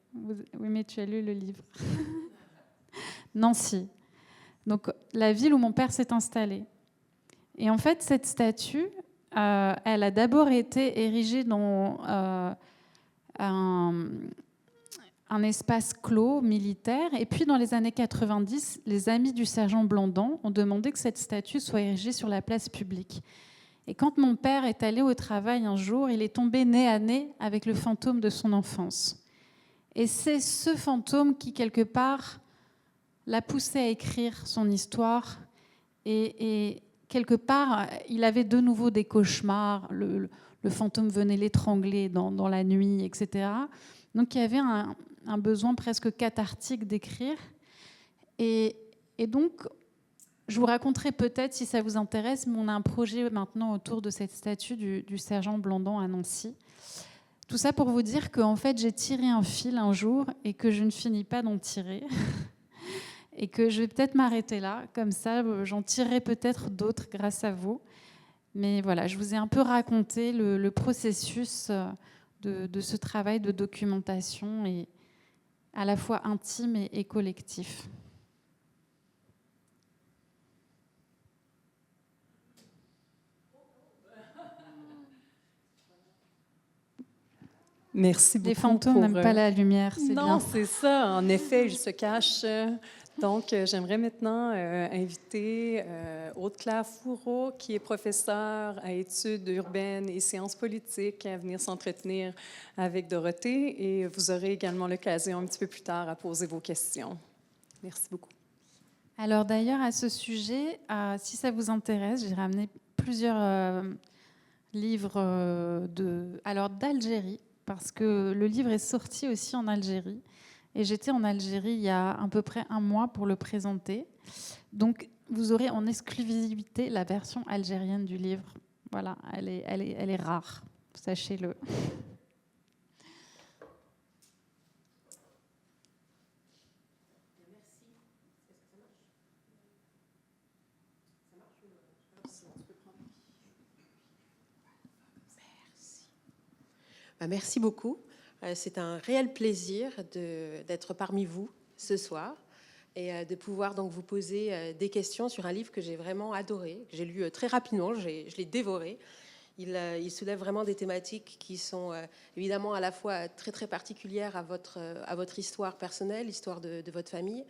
mais tu as lu le livre. Nancy. Donc, la ville où mon père s'est installé. Et en fait, cette statue, elle a d'abord été érigée dans un espace clos militaire. Et puis, dans les années 90, les amis du sergent Blandan ont demandé que cette statue soit érigée sur la place publique. Et quand mon père est allé au travail un jour, il est tombé nez à nez avec le fantôme de son enfance. Et c'est ce fantôme qui, quelque part, l'a poussé à écrire son histoire. Et quelque part, il avait de nouveau des cauchemars. Le fantôme venait l'étrangler dans la nuit, etc. Donc il y avait un besoin presque cathartique d'écrire. Et donc, je vous raconterai peut-être, si ça vous intéresse, mais on a un projet maintenant autour de cette statue du sergent Blandan à Nancy. Tout ça pour vous dire qu'en fait, j'ai tiré un fil un jour et que je ne finis pas d'en tirer. Et que je vais peut-être m'arrêter là. Comme ça, j'en tirerai peut-être d'autres grâce à vous. Mais voilà, je vous ai un peu raconté le processus de ce travail de documentation, et à la fois intime et collectif. Merci beaucoup. Les fantômes n'aiment pas la lumière, c'est bien. Non, c'est ça. En effet, ils se cachent. Donc, j'aimerais maintenant inviter Aude-Claire Fourreau, qui est professeure à études urbaines et sciences politiques, à venir s'entretenir avec Dorothée. Et vous aurez également l'occasion un petit peu plus tard à poser vos questions. Merci beaucoup. Alors d'ailleurs, à ce sujet, si ça vous intéresse, j'ai ramené plusieurs livres d'Algérie, parce que le livre est sorti aussi en Algérie. Et j'étais en Algérie il y a à peu près un mois pour le présenter. Donc, vous aurez en exclusivité la version algérienne du livre. Voilà, elle est rare, sachez-le. Merci beaucoup. C'est un réel plaisir d'être parmi vous ce soir et de pouvoir donc vous poser des questions sur un livre que j'ai vraiment adoré, que j'ai lu très rapidement, je l'ai dévoré. Il soulève vraiment des thématiques qui sont évidemment à la fois très très particulières à votre histoire personnelle, l'histoire de votre famille,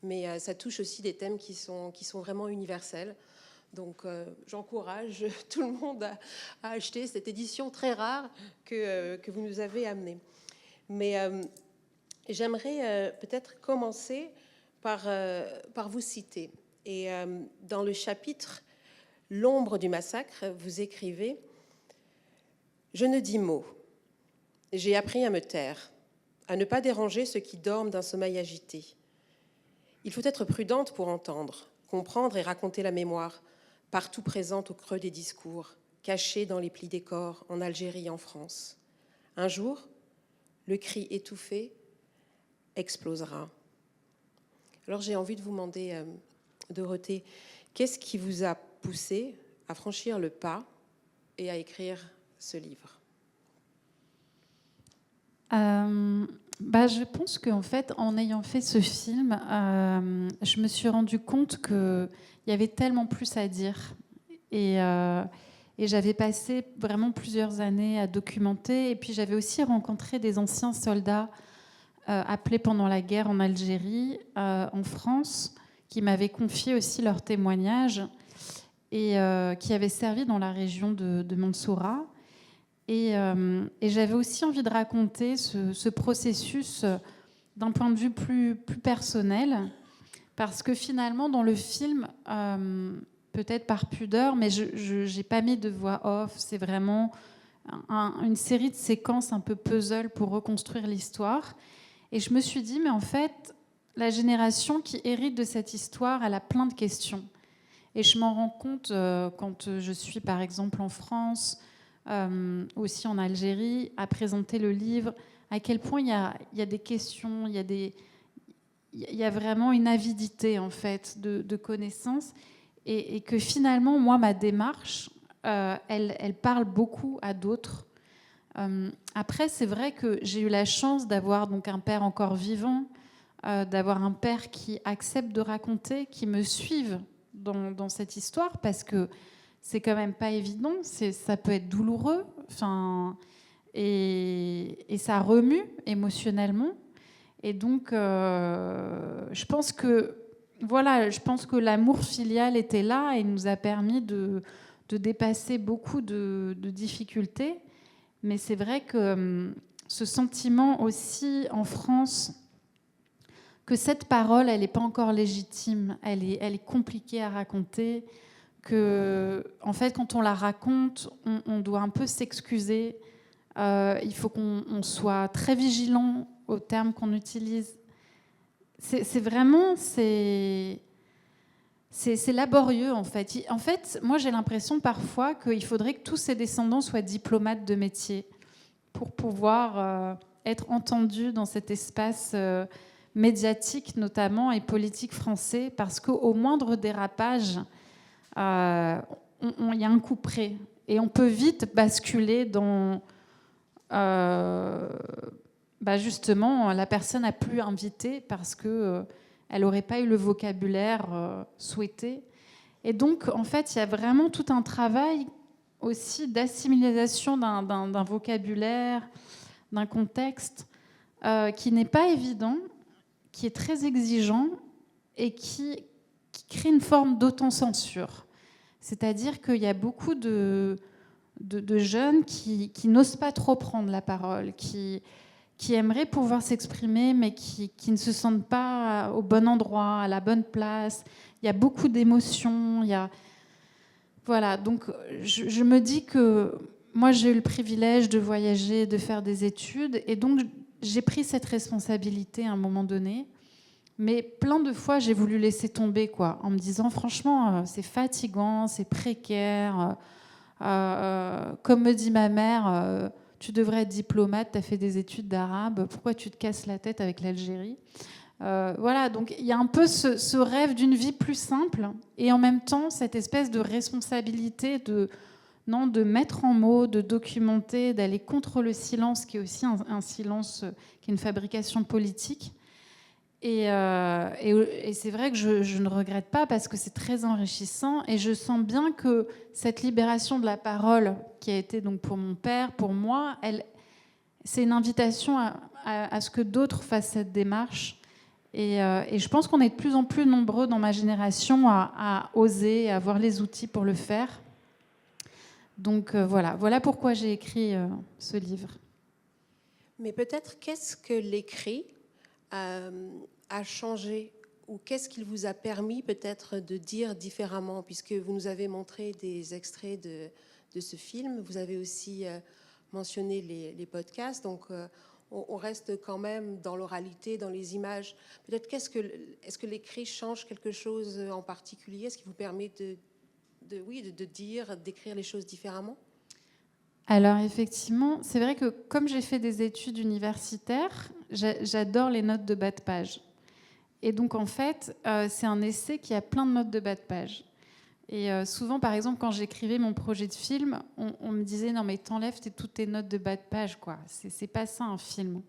mais ça touche aussi des thèmes qui sont vraiment universels. Donc j'encourage tout le monde à acheter cette édition très rare que vous nous avez amenée. Mais j'aimerais peut-être commencer par vous citer. Et dans le chapitre « L'ombre du massacre », vous écrivez « Je ne dis mot. J'ai appris à me taire, à ne pas déranger ceux qui dorment d'un sommeil agité. Il faut être prudente pour entendre, comprendre et raconter la mémoire, partout présente au creux des discours, cachée dans les plis des corps, en Algérie, en France. Un jour, le cri étouffé explosera. » Alors j'ai envie de vous demander, Dorothée, qu'est-ce qui vous a poussé à franchir le pas et à écrire ce livre? Je pense qu'en fait, en ayant fait ce film, je me suis rendu compte qu'il y avait tellement plus à dire. Et j'avais passé vraiment plusieurs années à documenter. Et puis j'avais aussi rencontré des anciens soldats appelés pendant la guerre en Algérie, en France, qui m'avaient confié aussi leurs témoignages et qui avaient servi dans la région de Mansoura. Et j'avais aussi envie de raconter ce processus d'un point de vue plus personnel, parce que finalement, dans le film, peut-être par pudeur, mais je n'ai pas mis de voix off, c'est vraiment une série de séquences un peu puzzle pour reconstruire l'histoire. Et je me suis dit, mais en fait, la génération qui hérite de cette histoire, elle a plein de questions. Et je m'en rends compte quand je suis, par exemple, en France, aussi en Algérie, à présenter le livre, à quel point il y a des questions, il y a vraiment une avidité, en fait, de connaissances. Et que finalement, moi, ma démarche, elle parle beaucoup à d'autres. Après, c'est vrai que j'ai eu la chance d'avoir donc un père encore vivant, d'avoir un père qui accepte de raconter, qui me suive dans cette histoire, parce que c'est quand même pas évident, ça peut être douloureux, et ça remue émotionnellement. Et donc, je pense que l'amour filial était là et nous a permis de dépasser beaucoup de difficultés. Mais c'est vrai que ce sentiment aussi en France que cette parole, elle n'est pas encore légitime, elle est compliquée à raconter, que en fait, quand on la raconte, on doit un peu s'excuser. Il faut qu'on soit très vigilant aux termes qu'on utilise. C'est vraiment laborieux, en fait. En fait, moi, j'ai l'impression parfois qu'il faudrait que tous ces descendants soient diplomates de métier pour pouvoir être entendus dans cet espace médiatique, notamment, et politique français, parce qu'au moindre dérapage, il y a un coup près. Et on peut vite basculer dans... justement, la personne n'a plus invité parce que... elle n'aurait pas eu le vocabulaire souhaité. Et donc, en fait, il y a vraiment tout un travail aussi d'assimilation d'un vocabulaire, d'un contexte qui n'est pas évident, qui est très exigeant et qui crée une forme d'autocensure. C'est-à-dire qu'il y a beaucoup de jeunes qui n'osent pas trop prendre la parole, qui aimeraient pouvoir s'exprimer, mais qui ne se sentent pas au bon endroit, à la bonne place. Il y a beaucoup d'émotions. Voilà, donc je me dis que moi, j'ai eu le privilège de voyager, de faire des études, et donc j'ai pris cette responsabilité à un moment donné. Mais plein de fois, j'ai voulu laisser tomber, quoi, en me disant, franchement, c'est fatigant, c'est précaire. Comme me dit ma mère... tu devrais être diplomate, tu as fait des études d'arabe, pourquoi tu te casses la tête avec l'Algérie ? Voilà, donc il y a un peu ce rêve d'une vie plus simple et en même temps cette espèce de responsabilité de mettre en mots, de documenter, d'aller contre le silence qui est aussi un silence qui est une fabrication politique. Et c'est vrai que je ne regrette pas parce que c'est très enrichissant et je sens bien que cette libération de la parole qui a été donc pour mon père, pour moi, c'est une invitation à ce que d'autres fassent cette démarche. Et je pense qu'on est de plus en plus nombreux dans ma génération à oser, à avoir les outils pour le faire. Donc voilà pourquoi j'ai écrit ce livre. Mais peut-être qu'est-ce que l'écrit a changé ou qu'est-ce qu'il vous a permis peut-être de dire différemment, puisque vous nous avez montré des extraits de ce film, vous avez aussi mentionné les podcasts, donc on reste quand même dans l'oralité, dans les images. Peut-être est-ce que l'écrit change quelque chose en particulier? Est-ce qu'il vous permet d'écrire les choses différemment? Alors effectivement, c'est vrai que comme j'ai fait des études universitaires, j'adore les notes de bas de page. Et donc en fait, c'est un essai qui a plein de notes de bas de page. Et souvent, par exemple, quand j'écrivais mon projet de film, on me disait « Non mais t'enlèves toutes tes notes de bas de page, quoi. C'est pas ça un film. »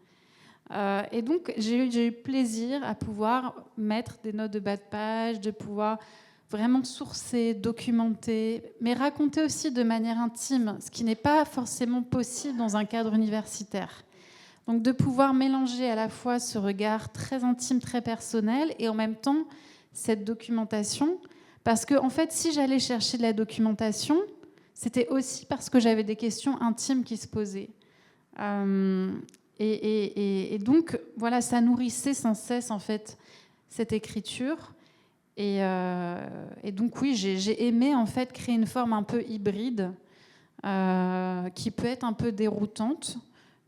Et donc j'ai eu plaisir à pouvoir mettre des notes de bas de page, de pouvoir vraiment sourcer, documenter, mais raconter aussi de manière intime, ce qui n'est pas forcément possible dans un cadre universitaire. Donc de pouvoir mélanger à la fois ce regard très intime, très personnel, et en même temps cette documentation. Parce que, en fait, si j'allais chercher de la documentation, c'était aussi parce que j'avais des questions intimes qui se posaient. Et donc, voilà, ça nourrissait sans cesse, en fait, cette écriture. Et donc, oui, j'ai aimé, en fait, créer une forme un peu hybride qui peut être un peu déroutante,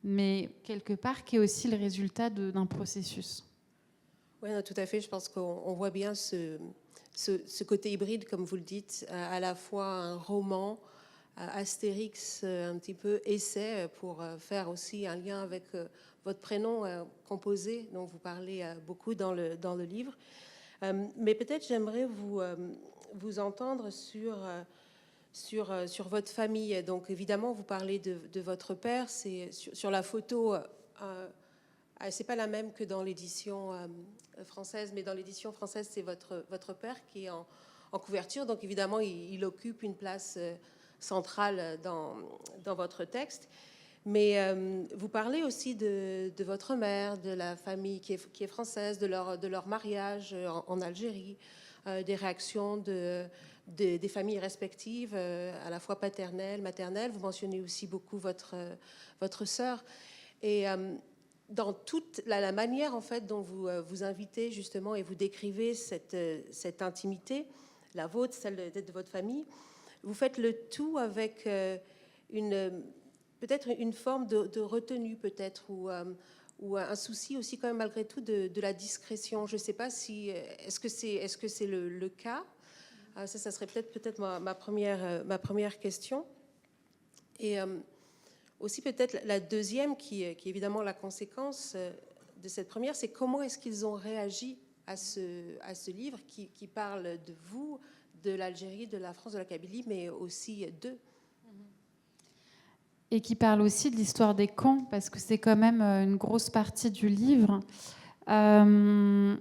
mais quelque part qui est aussi le résultat d'un processus. Oui, tout à fait. Je pense qu'on voit bien ce côté hybride, comme vous le dites, à la fois un roman, Astérix, un petit peu essai, pour faire aussi un lien avec votre prénom composé, dont vous parlez beaucoup dans le livre. Mais peut-être j'aimerais vous entendre sur votre famille. Donc évidemment, vous parlez de votre père. C'est sur la photo. C'est pas la même que dans l'édition française, mais dans l'édition française, c'est votre père qui est en couverture. Donc évidemment, il occupe une place centrale dans votre texte. Mais vous parlez aussi de votre mère, de la famille qui est française, de leur mariage en Algérie, des réactions des familles respectives, à la fois paternelles, maternelles. Vous mentionnez aussi beaucoup votre sœur. Et dans toute la manière en fait dont vous invitez justement et vous décrivez cette intimité, la vôtre, celle de votre famille, vous faites le tout avec peut-être une forme de retenue, peut-être, ou un souci aussi quand même malgré tout de la discrétion. Je ne sais pas si est-ce que c'est le cas. Ça serait peut-être ma première question. Et aussi peut-être la deuxième, qui est évidemment la conséquence de cette première, c'est comment est-ce qu'ils ont réagi à ce livre qui parle de vous, de l'Algérie, de la France, de la Kabylie, mais aussi d'eux. Et qui parle aussi de l'histoire des camps, parce que c'est quand même une grosse partie du livre. Alors,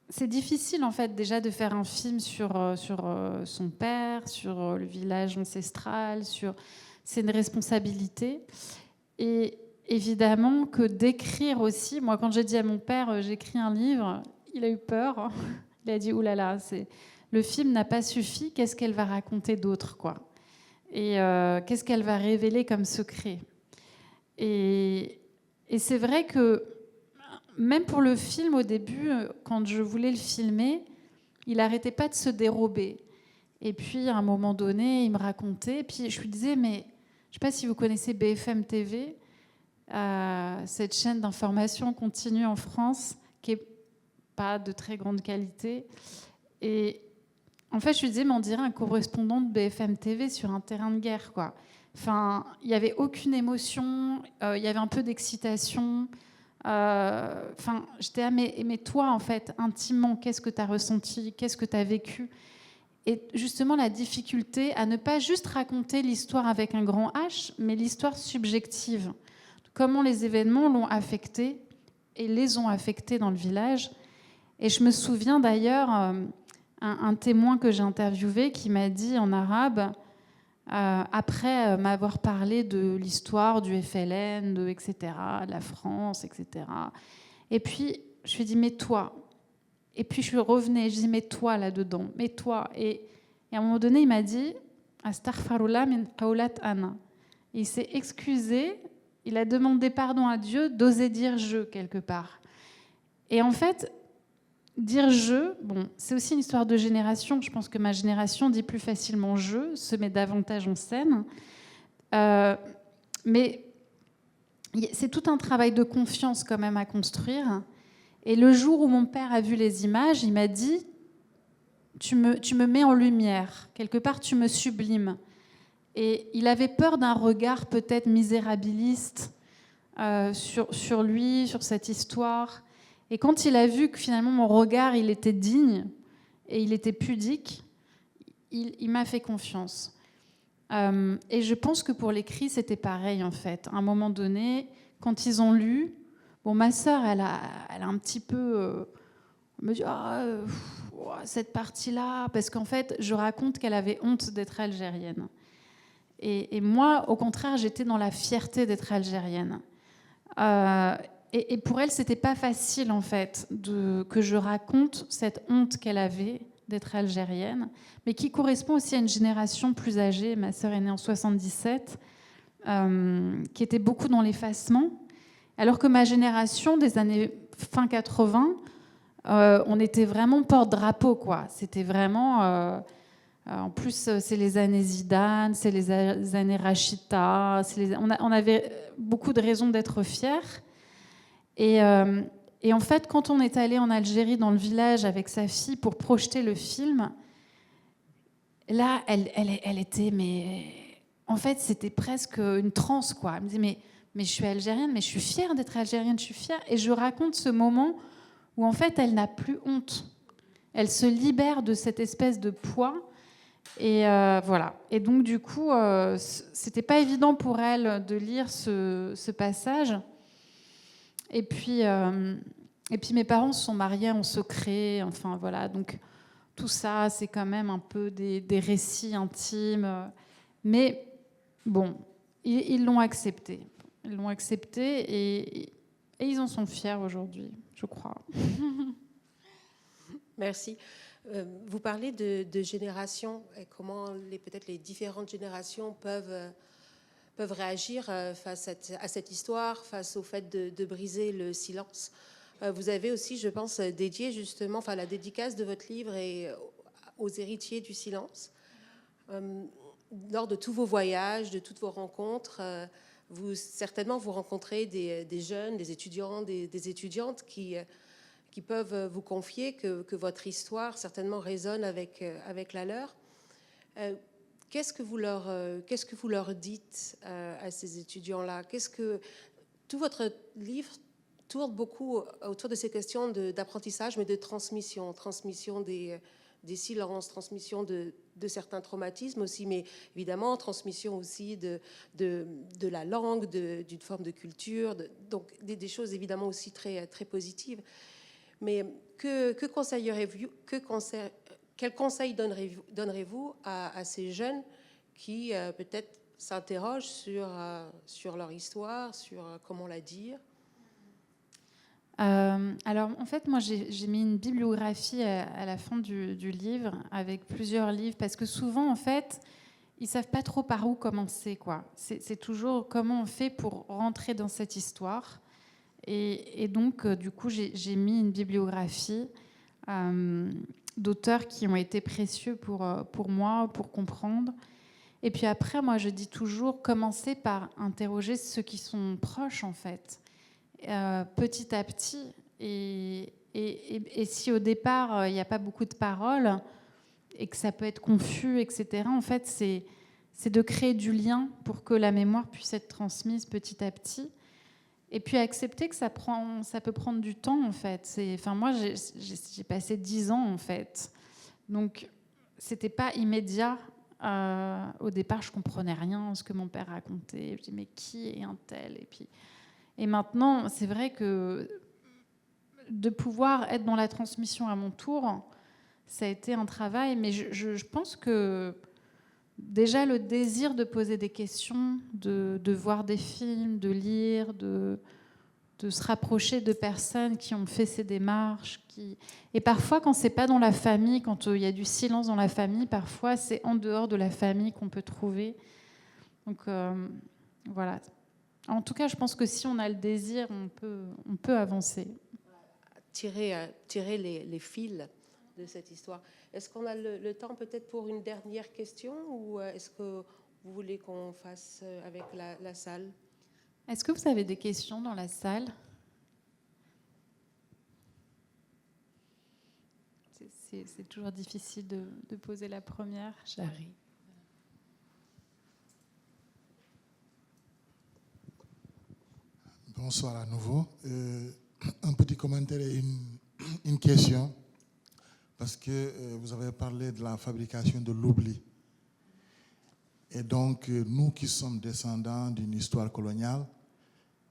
c'est difficile en fait déjà de faire un film sur son père, sur le village ancestral, c'est une responsabilité. Et évidemment que d'écrire aussi, moi quand j'ai dit à mon père j'écris un livre, il a eu peur. Il a dit oulala, le film n'a pas suffi, qu'est-ce qu'elle va raconter d'autre, quoi. Et qu'est-ce qu'elle va révéler comme secret. Et c'est vrai que même pour le film, au début, quand je voulais le filmer, il n'arrêtait pas de se dérober. Et puis, à un moment donné, il me racontait. Et puis, je lui disais, mais je ne sais pas si vous connaissez BFM TV, cette chaîne d'information continue en France, qui n'est pas de très grande qualité. Et en fait, je lui disais, mais on dirait un correspondant de BFM TV sur un terrain de guerre, quoi. Enfin, il n'y avait aucune émotion, il y avait un peu d'excitation. Enfin, j'étais mais toi, en fait, intimement, qu'est-ce que tu as ressenti, qu'est-ce que tu as vécu? Et justement, la difficulté à ne pas juste raconter l'histoire avec un grand H, mais l'histoire subjective. Comment les événements l'ont affecté et les ont affectés dans le village. Et je me souviens d'ailleurs, un témoin que j'ai interviewé qui m'a dit en arabe, après m'avoir parlé de l'histoire du FLN, etc., de la France, etc. Et puis, je lui ai dit, mais toi. Et puis, je revenais, je dis, mais toi là-dedans, mais toi. Et à un moment donné, il m'a dit, Astaghfirullah min qawlat ana. Il s'est excusé, il a demandé pardon à Dieu d'oser dire je quelque part. Et en fait, dire je, bon, c'est aussi une histoire de génération. Je pense que ma génération dit plus facilement je, se met davantage en scène. Mais c'est tout un travail de confiance quand même à construire. Et le jour où mon père a vu les images, il m'a dit tu me mets en lumière, quelque part tu me sublimes. Et il avait peur d'un regard peut-être misérabiliste sur lui, sur cette histoire. Et quand il a vu que finalement mon regard, il était digne et il était pudique, il m'a fait confiance. Et je pense que pour l'écrit, c'était pareil en fait. À un moment donné, quand ils ont lu, bon, ma sœur, elle a un petit peu... elle me dit, cette partie-là, parce qu'en fait, je raconte qu'elle avait honte d'être algérienne. Et moi, au contraire, j'étais dans la fierté d'être algérienne. Et pour elle, c'était pas facile, en fait, que je raconte cette honte qu'elle avait d'être algérienne, mais qui correspond aussi à une génération plus âgée. Ma sœur est née en 77, qui était beaucoup dans l'effacement, alors que ma génération, des années fin 80, on était vraiment porte-drapeau, quoi. C'était vraiment... en plus, c'est les années Zidane, c'est les années Rachida. On avait beaucoup de raisons d'être fiers. Et en fait, quand on est allé en Algérie, dans le village, avec sa fille pour projeter le film, là, elle était... mais en fait, c'était presque une transe, quoi. Elle me disait, mais je suis algérienne, mais je suis fière d'être algérienne, je suis fière. Et je raconte ce moment où, en fait, elle n'a plus honte. Elle se libère de cette espèce de poids. Et voilà. Et donc, du coup, c'était pas évident pour elle de lire ce passage. Et puis mes parents se sont mariés en secret. Enfin, voilà. Donc, tout ça, c'est quand même un peu des récits intimes. Mais bon, ils l'ont accepté. Ils l'ont accepté et ils en sont fiers aujourd'hui, je crois. Merci. Vous parlez de génération et comment peut-être les différentes générations peuvent réagir face à cette histoire, face au fait de briser le silence. Vous avez aussi, je pense, dédié justement, enfin la dédicace de votre livre et aux héritiers du silence. Lors de tous vos voyages, de toutes vos rencontres, certainement vous rencontrez des jeunes, des étudiants, des étudiantes qui peuvent vous confier que votre histoire certainement résonne avec la leur. Qu'est-ce que vous leur dites à ces étudiants-là? Tout votre livre tourne beaucoup autour de ces questions d'apprentissage, mais de transmission des silences, transmission de certains traumatismes aussi, mais évidemment transmission aussi de la langue, d'une forme de culture, donc des choses évidemment aussi très, très positives. Mais que conseillerez-vous, quel conseil donnerez-vous à ces jeunes qui peut-être s'interrogent sur leur histoire, sur comment la dire? Alors, en fait, moi, j'ai mis une bibliographie à la fin du livre, avec plusieurs livres, parce que souvent, en fait, ils savent pas trop par où commencer, quoi. C'est toujours comment on fait pour rentrer dans cette histoire. Et donc, du coup, j'ai mis une bibliographie d'auteurs qui ont été précieux pour moi, pour comprendre. Et puis après, moi, je dis toujours, commencer par interroger ceux qui sont proches, en fait. Petit à petit. Et si au départ, il n'y a pas beaucoup de paroles et que ça peut être confus, etc., en fait, c'est de créer du lien pour que la mémoire puisse être transmise petit à petit. Et puis accepter que ça peut prendre du temps, en fait. Moi, j'ai passé 10 ans, en fait. Donc, c'était pas immédiat. Au départ, je comprenais rien à ce que mon père racontait. Je me disais, mais qui est un tel? Et maintenant, c'est vrai que de pouvoir être dans la transmission à mon tour, ça a été un travail. Mais je pense que déjà le désir de poser des questions, de voir des films, de lire, de se rapprocher de personnes qui ont fait ces démarches. Et parfois, quand c'est pas dans la famille, quand il y a du silence dans la famille, parfois c'est en dehors de la famille qu'on peut trouver. Donc voilà. En tout cas, je pense que si on a le désir, on peut avancer. Tirer les fils de cette histoire. Est-ce qu'on a le temps peut-être pour une dernière question ou est-ce que vous voulez qu'on fasse avec la salle? Est-ce que vous avez des questions dans la salle? C'est toujours difficile de poser la première. J'arrive. Bonsoir à nouveau. Un petit commentaire et une question, parce que vous avez parlé de la fabrication de l'oubli. Et donc, nous qui sommes descendants d'une histoire coloniale,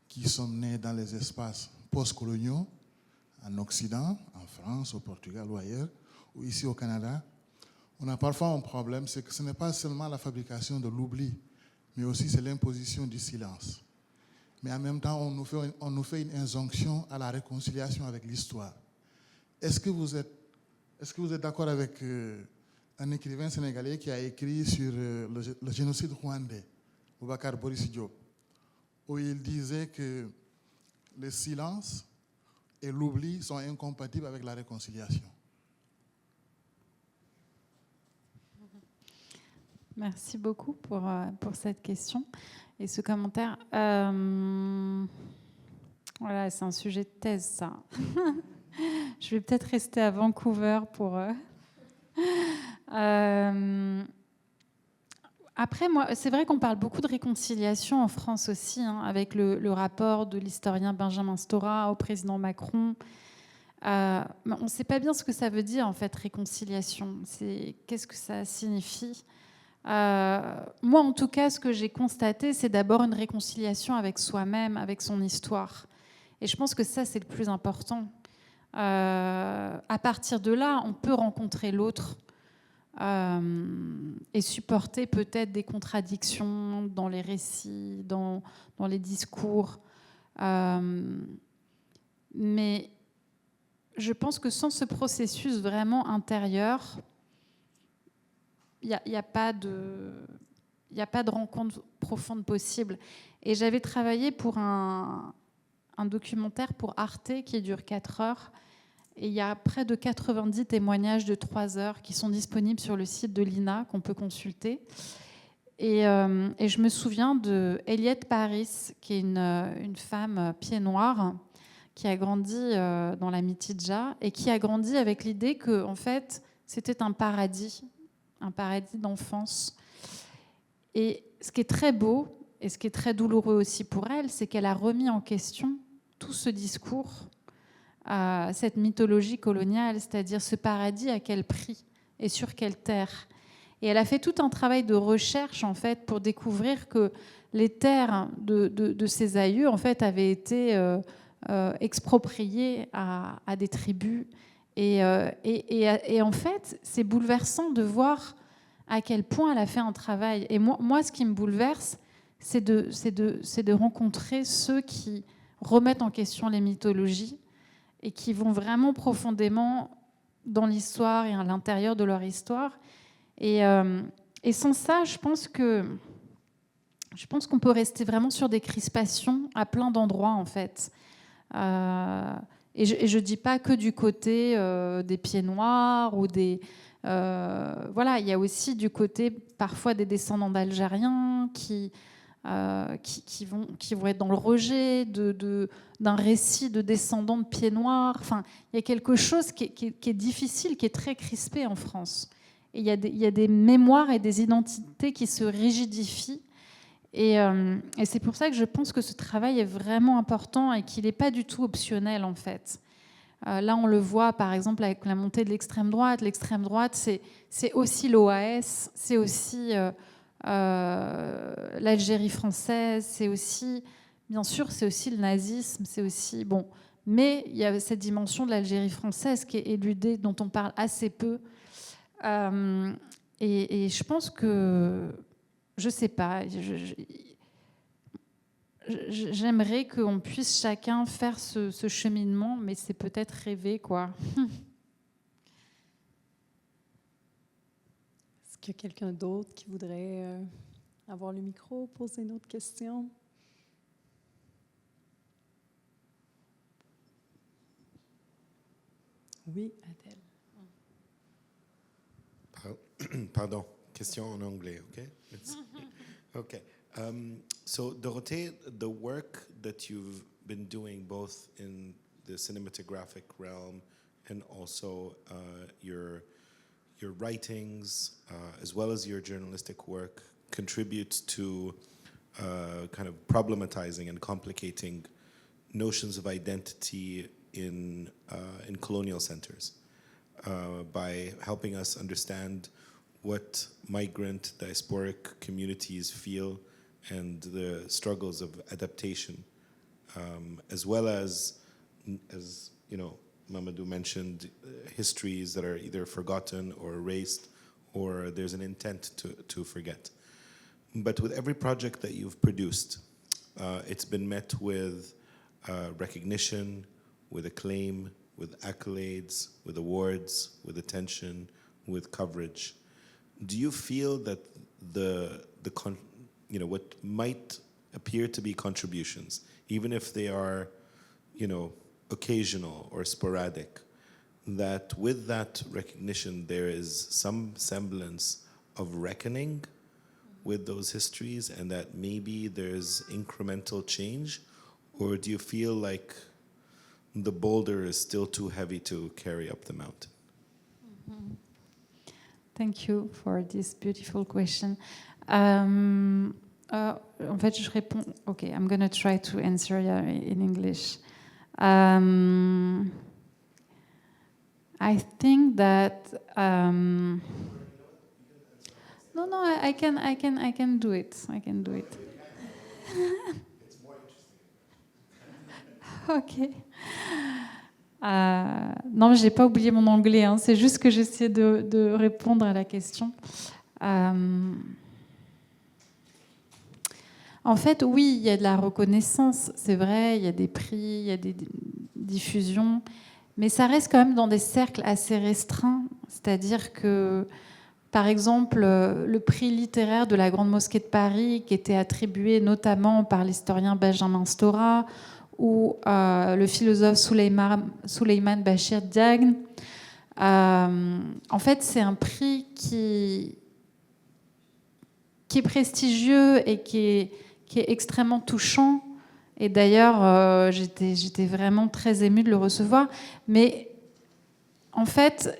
qui sommes nés dans les espaces post-coloniaux, en Occident, en France, au Portugal ou ailleurs, ou ici au Canada, on a parfois un problème, c'est que ce n'est pas seulement la fabrication de l'oubli, mais aussi c'est l'imposition du silence. Mais en même temps, on nous fait une injonction à la réconciliation avec l'histoire. Est-ce que vous êtes d'accord avec un écrivain sénégalais qui a écrit sur le génocide rwandais, Boubacar Boris Diop, où il disait que le silence et l'oubli sont incompatibles avec la réconciliation? Merci beaucoup pour cette question et ce commentaire. Voilà, c'est un sujet de thèse, ça. Je vais peut-être rester à Vancouver pour... Après, moi, c'est vrai qu'on parle beaucoup de réconciliation en France aussi, hein, avec le rapport de l'historien Benjamin Stora au président Macron. Mais on ne sait pas bien ce que ça veut dire, en fait, réconciliation. Qu'est-ce que ça signifie ? Moi, en tout cas, ce que j'ai constaté, c'est d'abord une réconciliation avec soi-même, avec son histoire. Et je pense que ça, c'est le plus important. À partir de là, on peut rencontrer l'autre et supporter peut-être des contradictions dans les récits, dans les discours. Mais je pense que sans ce processus vraiment intérieur, il n'y a pas de rencontre profonde possible. Et j'avais travaillé pour un documentaire pour Arte qui dure 4 heures. Et il y a près de 90 témoignages de 3 heures qui sont disponibles sur le site de l'INA, qu'on peut consulter. Et je me souviens de Eliette Paris, qui est une femme pied noir, qui a grandi dans la Mitidja et qui a grandi avec l'idée que, en fait, c'était un paradis d'enfance. Et ce qui est très beau et ce qui est très douloureux aussi pour elle, c'est qu'elle a remis en question tout ce discours, cette mythologie coloniale, c'est-à-dire ce paradis à quel prix et sur quelle terre. Et elle a fait tout un travail de recherche, en fait, pour découvrir que les terres de ses aïeux, en fait, avaient été expropriées à des tribus. Et en fait, c'est bouleversant de voir à quel point elle a fait un travail. Et moi ce qui me bouleverse, c'est de rencontrer ceux qui remettent en question les mythologies et qui vont vraiment profondément dans l'histoire et à l'intérieur de leur histoire. Et sans ça, je pense qu'on peut rester vraiment sur des crispations à plein d'endroits, en fait. Et je ne dis pas que du côté des pieds noirs ou des... voilà, il y a aussi du côté parfois des descendants d'Algériens qui vont être dans le rejet d'un récit de descendants de pieds noirs. Enfin, il y a quelque chose qui est difficile, qui est très crispé en France. Et il y a des mémoires et des identités qui se rigidifient. Et c'est pour ça que je pense que ce travail est vraiment important et qu'il n'est pas du tout optionnel, en fait. Là, on le voit, par exemple, avec la montée de l'extrême droite. L'extrême droite, c'est aussi l'OAS, c'est aussi l'Algérie française, c'est aussi, bien sûr, c'est aussi le nazisme, c'est aussi... Bon, mais il y a cette dimension de l'Algérie française qui est éludée, dont on parle assez peu. Et je pense que... Je sais pas. J'aimerais qu'on puisse chacun faire ce cheminement, mais c'est peut-être rêver, quoi. Est-ce qu'il y a quelqu'un d'autre qui voudrait avoir le micro, poser une autre question? Oui, Adèle. Pardon, question en anglais, okay? Okay. So, Dorothée, the work that you've been doing both in the cinematographic realm and also your writings, as well as your journalistic work, contributes to kind of problematizing and complicating notions of identity in colonial centers by helping us understand what migrant diasporic communities feel and the struggles of adaptation, as well as you know, Mamadou mentioned, histories that are either forgotten or erased, or there's an intent to forget. But with every project that you've produced, it's been met with recognition, with acclaim, with accolades, with awards, with attention, with coverage. Do you feel that what might appear to be contributions, even if they are, occasional or sporadic, that with that recognition there is some semblance of reckoning with those histories, and that maybe there's incremental change, or do you feel like the boulder is still too heavy to carry up the mountain? Thank you for this beautiful question. En fait, je réponds. Okay, I'm going to try to answer in English. I think that no, I can do it. I can do it. Ok. Non, j'ai pas oublié mon anglais. Hein. C'est juste que j'essaie de répondre à la question. En fait, oui, il y a de la reconnaissance, c'est vrai, il y a des prix, il y a des diffusions, mais ça reste quand même dans des cercles assez restreints. C'est-à-dire que, par exemple, le prix littéraire de la Grande Mosquée de Paris, qui était attribué notamment par l'historien Benjamin Stora ou le philosophe Souleymane Bachir Diagne, en fait, c'est un prix qui est prestigieux et qui est extrêmement touchant. Et d'ailleurs, j'étais vraiment très émue de le recevoir. Mais en fait,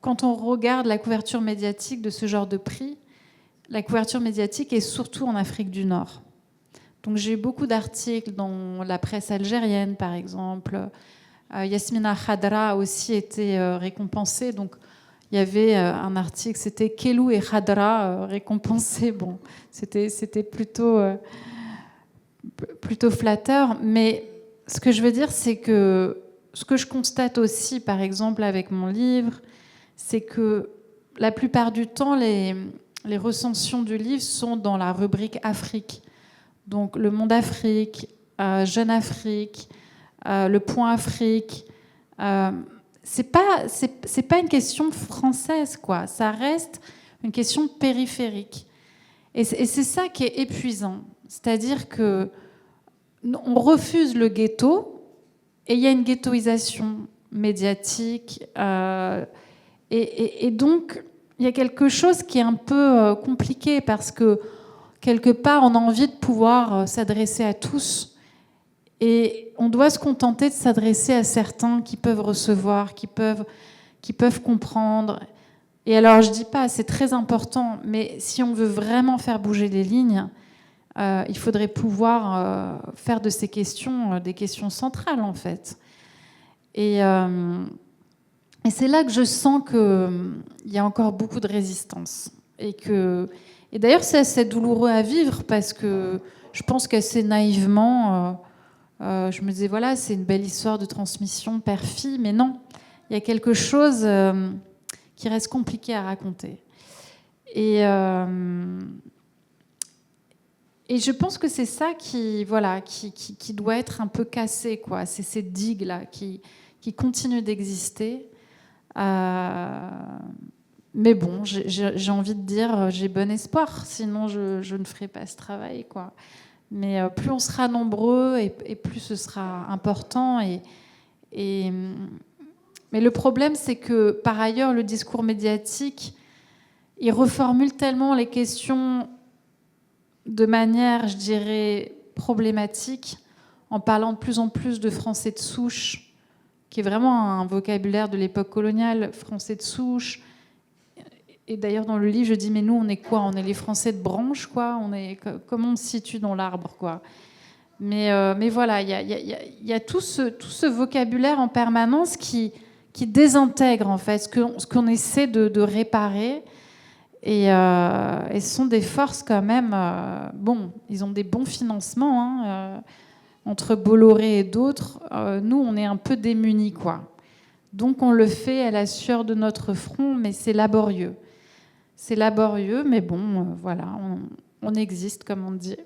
quand on regarde la couverture médiatique de ce genre de prix, la couverture médiatique est surtout en Afrique du Nord. Donc j'ai eu beaucoup d'articles dans la presse algérienne, par exemple. Yasmina Khadra a aussi été récompensée. Donc il y avait un article, c'était Kelou et Khadra récompensés. Bon, c'était plutôt flatteur. Mais ce que je veux dire, c'est que ce que je constate aussi, par exemple, avec mon livre, c'est que la plupart du temps, les recensions du livre sont dans la rubrique Afrique. Donc Le Monde Afrique, Jeune Afrique, Le Point Afrique. C'est pas une question française, quoi. Ça reste une question périphérique. Et c'est ça qui est épuisant. C'est-à-dire que on refuse le ghetto et il y a une ghettoisation médiatique. Et donc, il y a quelque chose qui est un peu compliqué parce que, quelque part, on a envie de pouvoir s'adresser à tous. Et on doit se contenter de s'adresser à certains qui peuvent recevoir, qui peuvent comprendre. Et alors, je ne dis pas, c'est très important, mais si on veut vraiment faire bouger les lignes, il faudrait pouvoir faire de ces questions des questions centrales, en fait. Et c'est là que je sens qu'il y a encore beaucoup de résistance. Et d'ailleurs, c'est assez douloureux à vivre parce que je pense qu'assez naïvement... je me disais, voilà, c'est une belle histoire de transmission père-fille, mais non, il y a quelque chose qui reste compliqué à raconter. Et je pense que c'est ça qui doit être un peu cassé, quoi. C'est cette digue-là qui continue d'exister. Mais bon, j'ai envie de dire, j'ai bon espoir, sinon je ne ferai pas ce travail, quoi. Mais plus on sera nombreux et plus ce sera important. Mais le problème, c'est que par ailleurs, le discours médiatique, il reformule tellement les questions de manière, je dirais, problématique, en parlant de plus en plus de français de souche, qui est vraiment un vocabulaire de l'époque coloniale, français de souche. Et d'ailleurs, dans le livre, je dis, mais nous, on est quoi? On est les Français de branche, quoi. Comment on se situe dans l'arbre, quoi. Mais voilà, il y a tout ce vocabulaire en permanence qui désintègre, en fait, ce qu'on essaie de réparer. Et ce sont des forces, quand même... bon, ils ont des bons financements, hein, entre Bolloré et d'autres. Nous, on est un peu démunis, quoi. Donc, on le fait à la sueur de notre front, mais c'est laborieux. C'est laborieux, mais bon, voilà, on existe, comme on dit.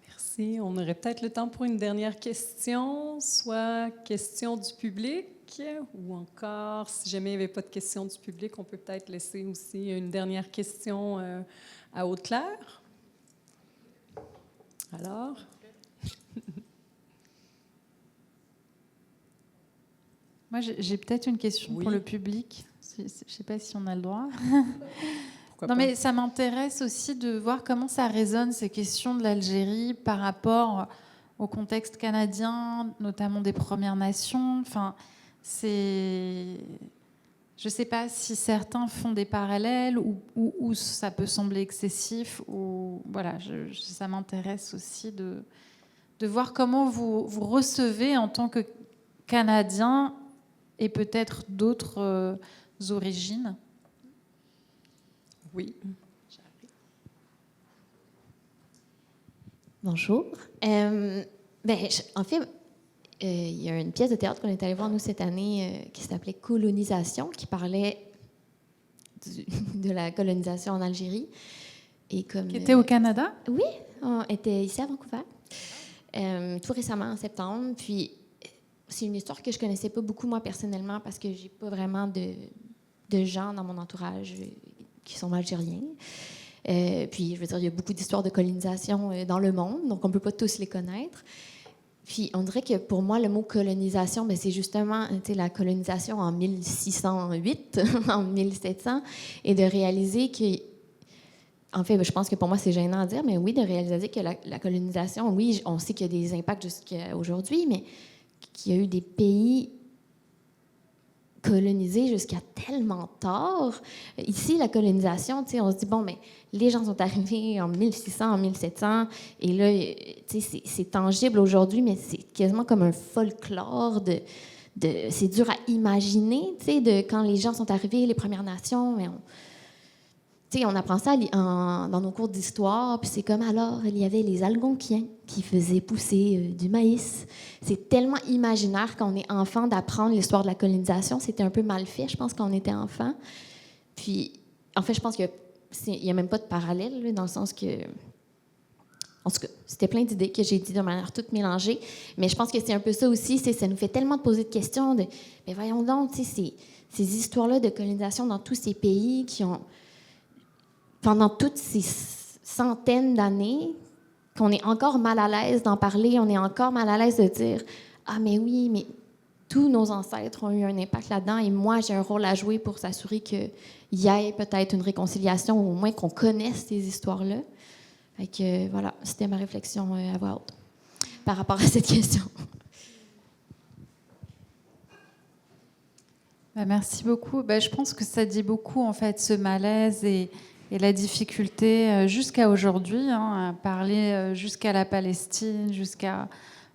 Merci. On aurait peut-être le temps pour une dernière question, soit question du public, ou encore, si jamais il n'y avait pas de question du public, on peut peut-être laisser aussi une dernière question à Haute-Claire. Alors? Moi, j'ai peut-être une question Oui. pour le public. Je ne sais pas si on a le droit. pourquoi Non, pas. mais ça m'intéresse aussi de voir comment ça résonne, ces questions de l'Algérie, par rapport au contexte canadien, notamment des Premières Nations. Enfin, je ne sais pas si certains font des parallèles ou ça peut sembler excessif. Ou voilà, ça m'intéresse aussi de voir comment vous recevez en tant que Canadien et peut-être d'autres origines. Oui. Bonjour. En fait, il y a une pièce de théâtre qu'on est allé voir, nous, cette année, qui s'appelait Colonisation, qui parlait de la colonisation en Algérie. Et comme, Qui était au Canada? Oui, on était ici à Vancouver, tout récemment, en septembre. Puis, c'est une histoire que je connaissais pas beaucoup, moi, personnellement, parce que j'ai pas vraiment de gens dans mon entourage qui sont algériens. Puis, je veux dire, il y a beaucoup d'histoires de colonisation dans le monde, donc on ne peut pas tous les connaître. Puis, on dirait que pour moi, le mot colonisation, c'est justement la colonisation en 1608, en 1700, et de réaliser que... En fait, je pense que pour moi, c'est gênant à dire, mais oui, de réaliser que la colonisation, oui, on sait qu'il y a des impacts jusqu'à aujourd'hui, mais qu'il y a eu des pays colonisés jusqu'à tellement tard. Ici, la colonisation, on se dit, bon, mais les gens sont arrivés en 1600, en 1700, et là, c'est tangible aujourd'hui, mais c'est quasiment comme un folklore c'est dur à imaginer, de quand les gens sont arrivés, les Premières Nations, mais on apprend ça dans nos cours d'histoire, puis c'est comme alors, il y avait les Algonquiens qui faisaient pousser du maïs. C'est tellement imaginaire quand on est enfant d'apprendre l'histoire de la colonisation. C'était un peu mal fait, je pense, quand on était enfant. Puis, en fait, je pense qu'il n'y a même pas de parallèle, là, dans le sens que... En tout cas, c'était plein d'idées que j'ai dit de manière toute mélangée, mais je pense que c'est un peu ça aussi, ça nous fait tellement de poser de questions, mais voyons donc, ces histoires-là de colonisation dans tous ces pays qui ont... Pendant toutes ces centaines d'années, qu'on est encore mal à l'aise d'en parler, on est encore mal à l'aise de dire « Ah, mais oui, mais tous nos ancêtres ont eu un impact là-dedans et moi, j'ai un rôle à jouer pour s'assurer qu'il y ait peut-être une réconciliation ou au moins qu'on connaisse ces histoires-là. » Fait que voilà, c'était ma réflexion à voix haute par rapport à cette question. Merci beaucoup. Je pense que ça dit beaucoup, en fait, ce malaise et la difficulté jusqu'à aujourd'hui, à parler jusqu'à la Palestine, jusqu'à...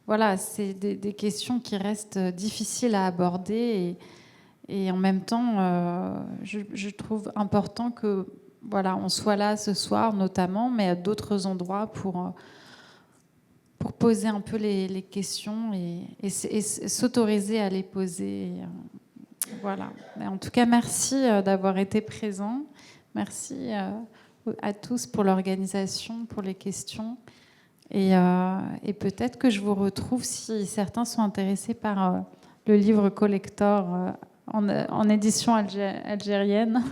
Voilà, c'est des questions qui restent difficiles à aborder et en même temps, je trouve important que voilà, on soit là ce soir notamment, mais à d'autres endroits pour poser un peu les questions et s'autoriser à les poser. Voilà. Mais en tout cas, merci d'avoir été présent. Merci à tous pour l'organisation, pour les questions. Et peut-être que je vous retrouve si certains sont intéressés par le livre collector en édition algérienne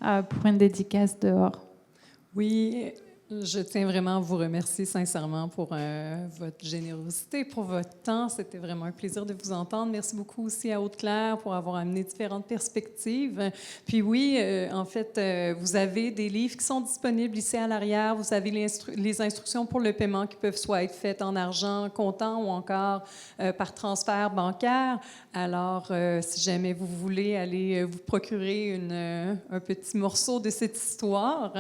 pour une dédicace dehors. Oui, je tiens vraiment à vous remercier sincèrement pour votre générosité, pour votre temps. C'était vraiment un plaisir de vous entendre. Merci beaucoup aussi à Haute-Claire pour avoir amené différentes perspectives. Puis oui, en fait, vous avez des livres qui sont disponibles ici à l'arrière. Vous avez les instructions pour le paiement qui peuvent soit être faites en argent comptant ou encore par transfert bancaire. Alors, si jamais vous voulez aller vous procurer un petit morceau de cette histoire,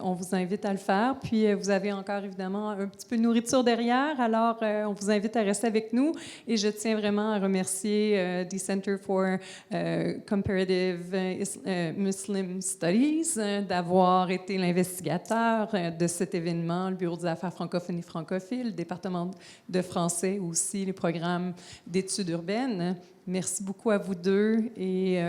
on vous invite à le faire. Puis, vous avez encore, évidemment, un petit peu de nourriture derrière. Alors, on vous invite à rester avec nous. Et je tiens vraiment à remercier the Center for Comparative Muslim Studies d'avoir été l'investigateur de cet événement, le Bureau des affaires francophones et francophiles, le département de français aussi, les programmes d'études urbaines. Merci beaucoup à vous deux et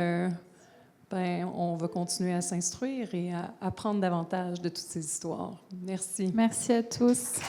on va continuer à s'instruire et à apprendre davantage de toutes ces histoires. Merci. Merci à tous.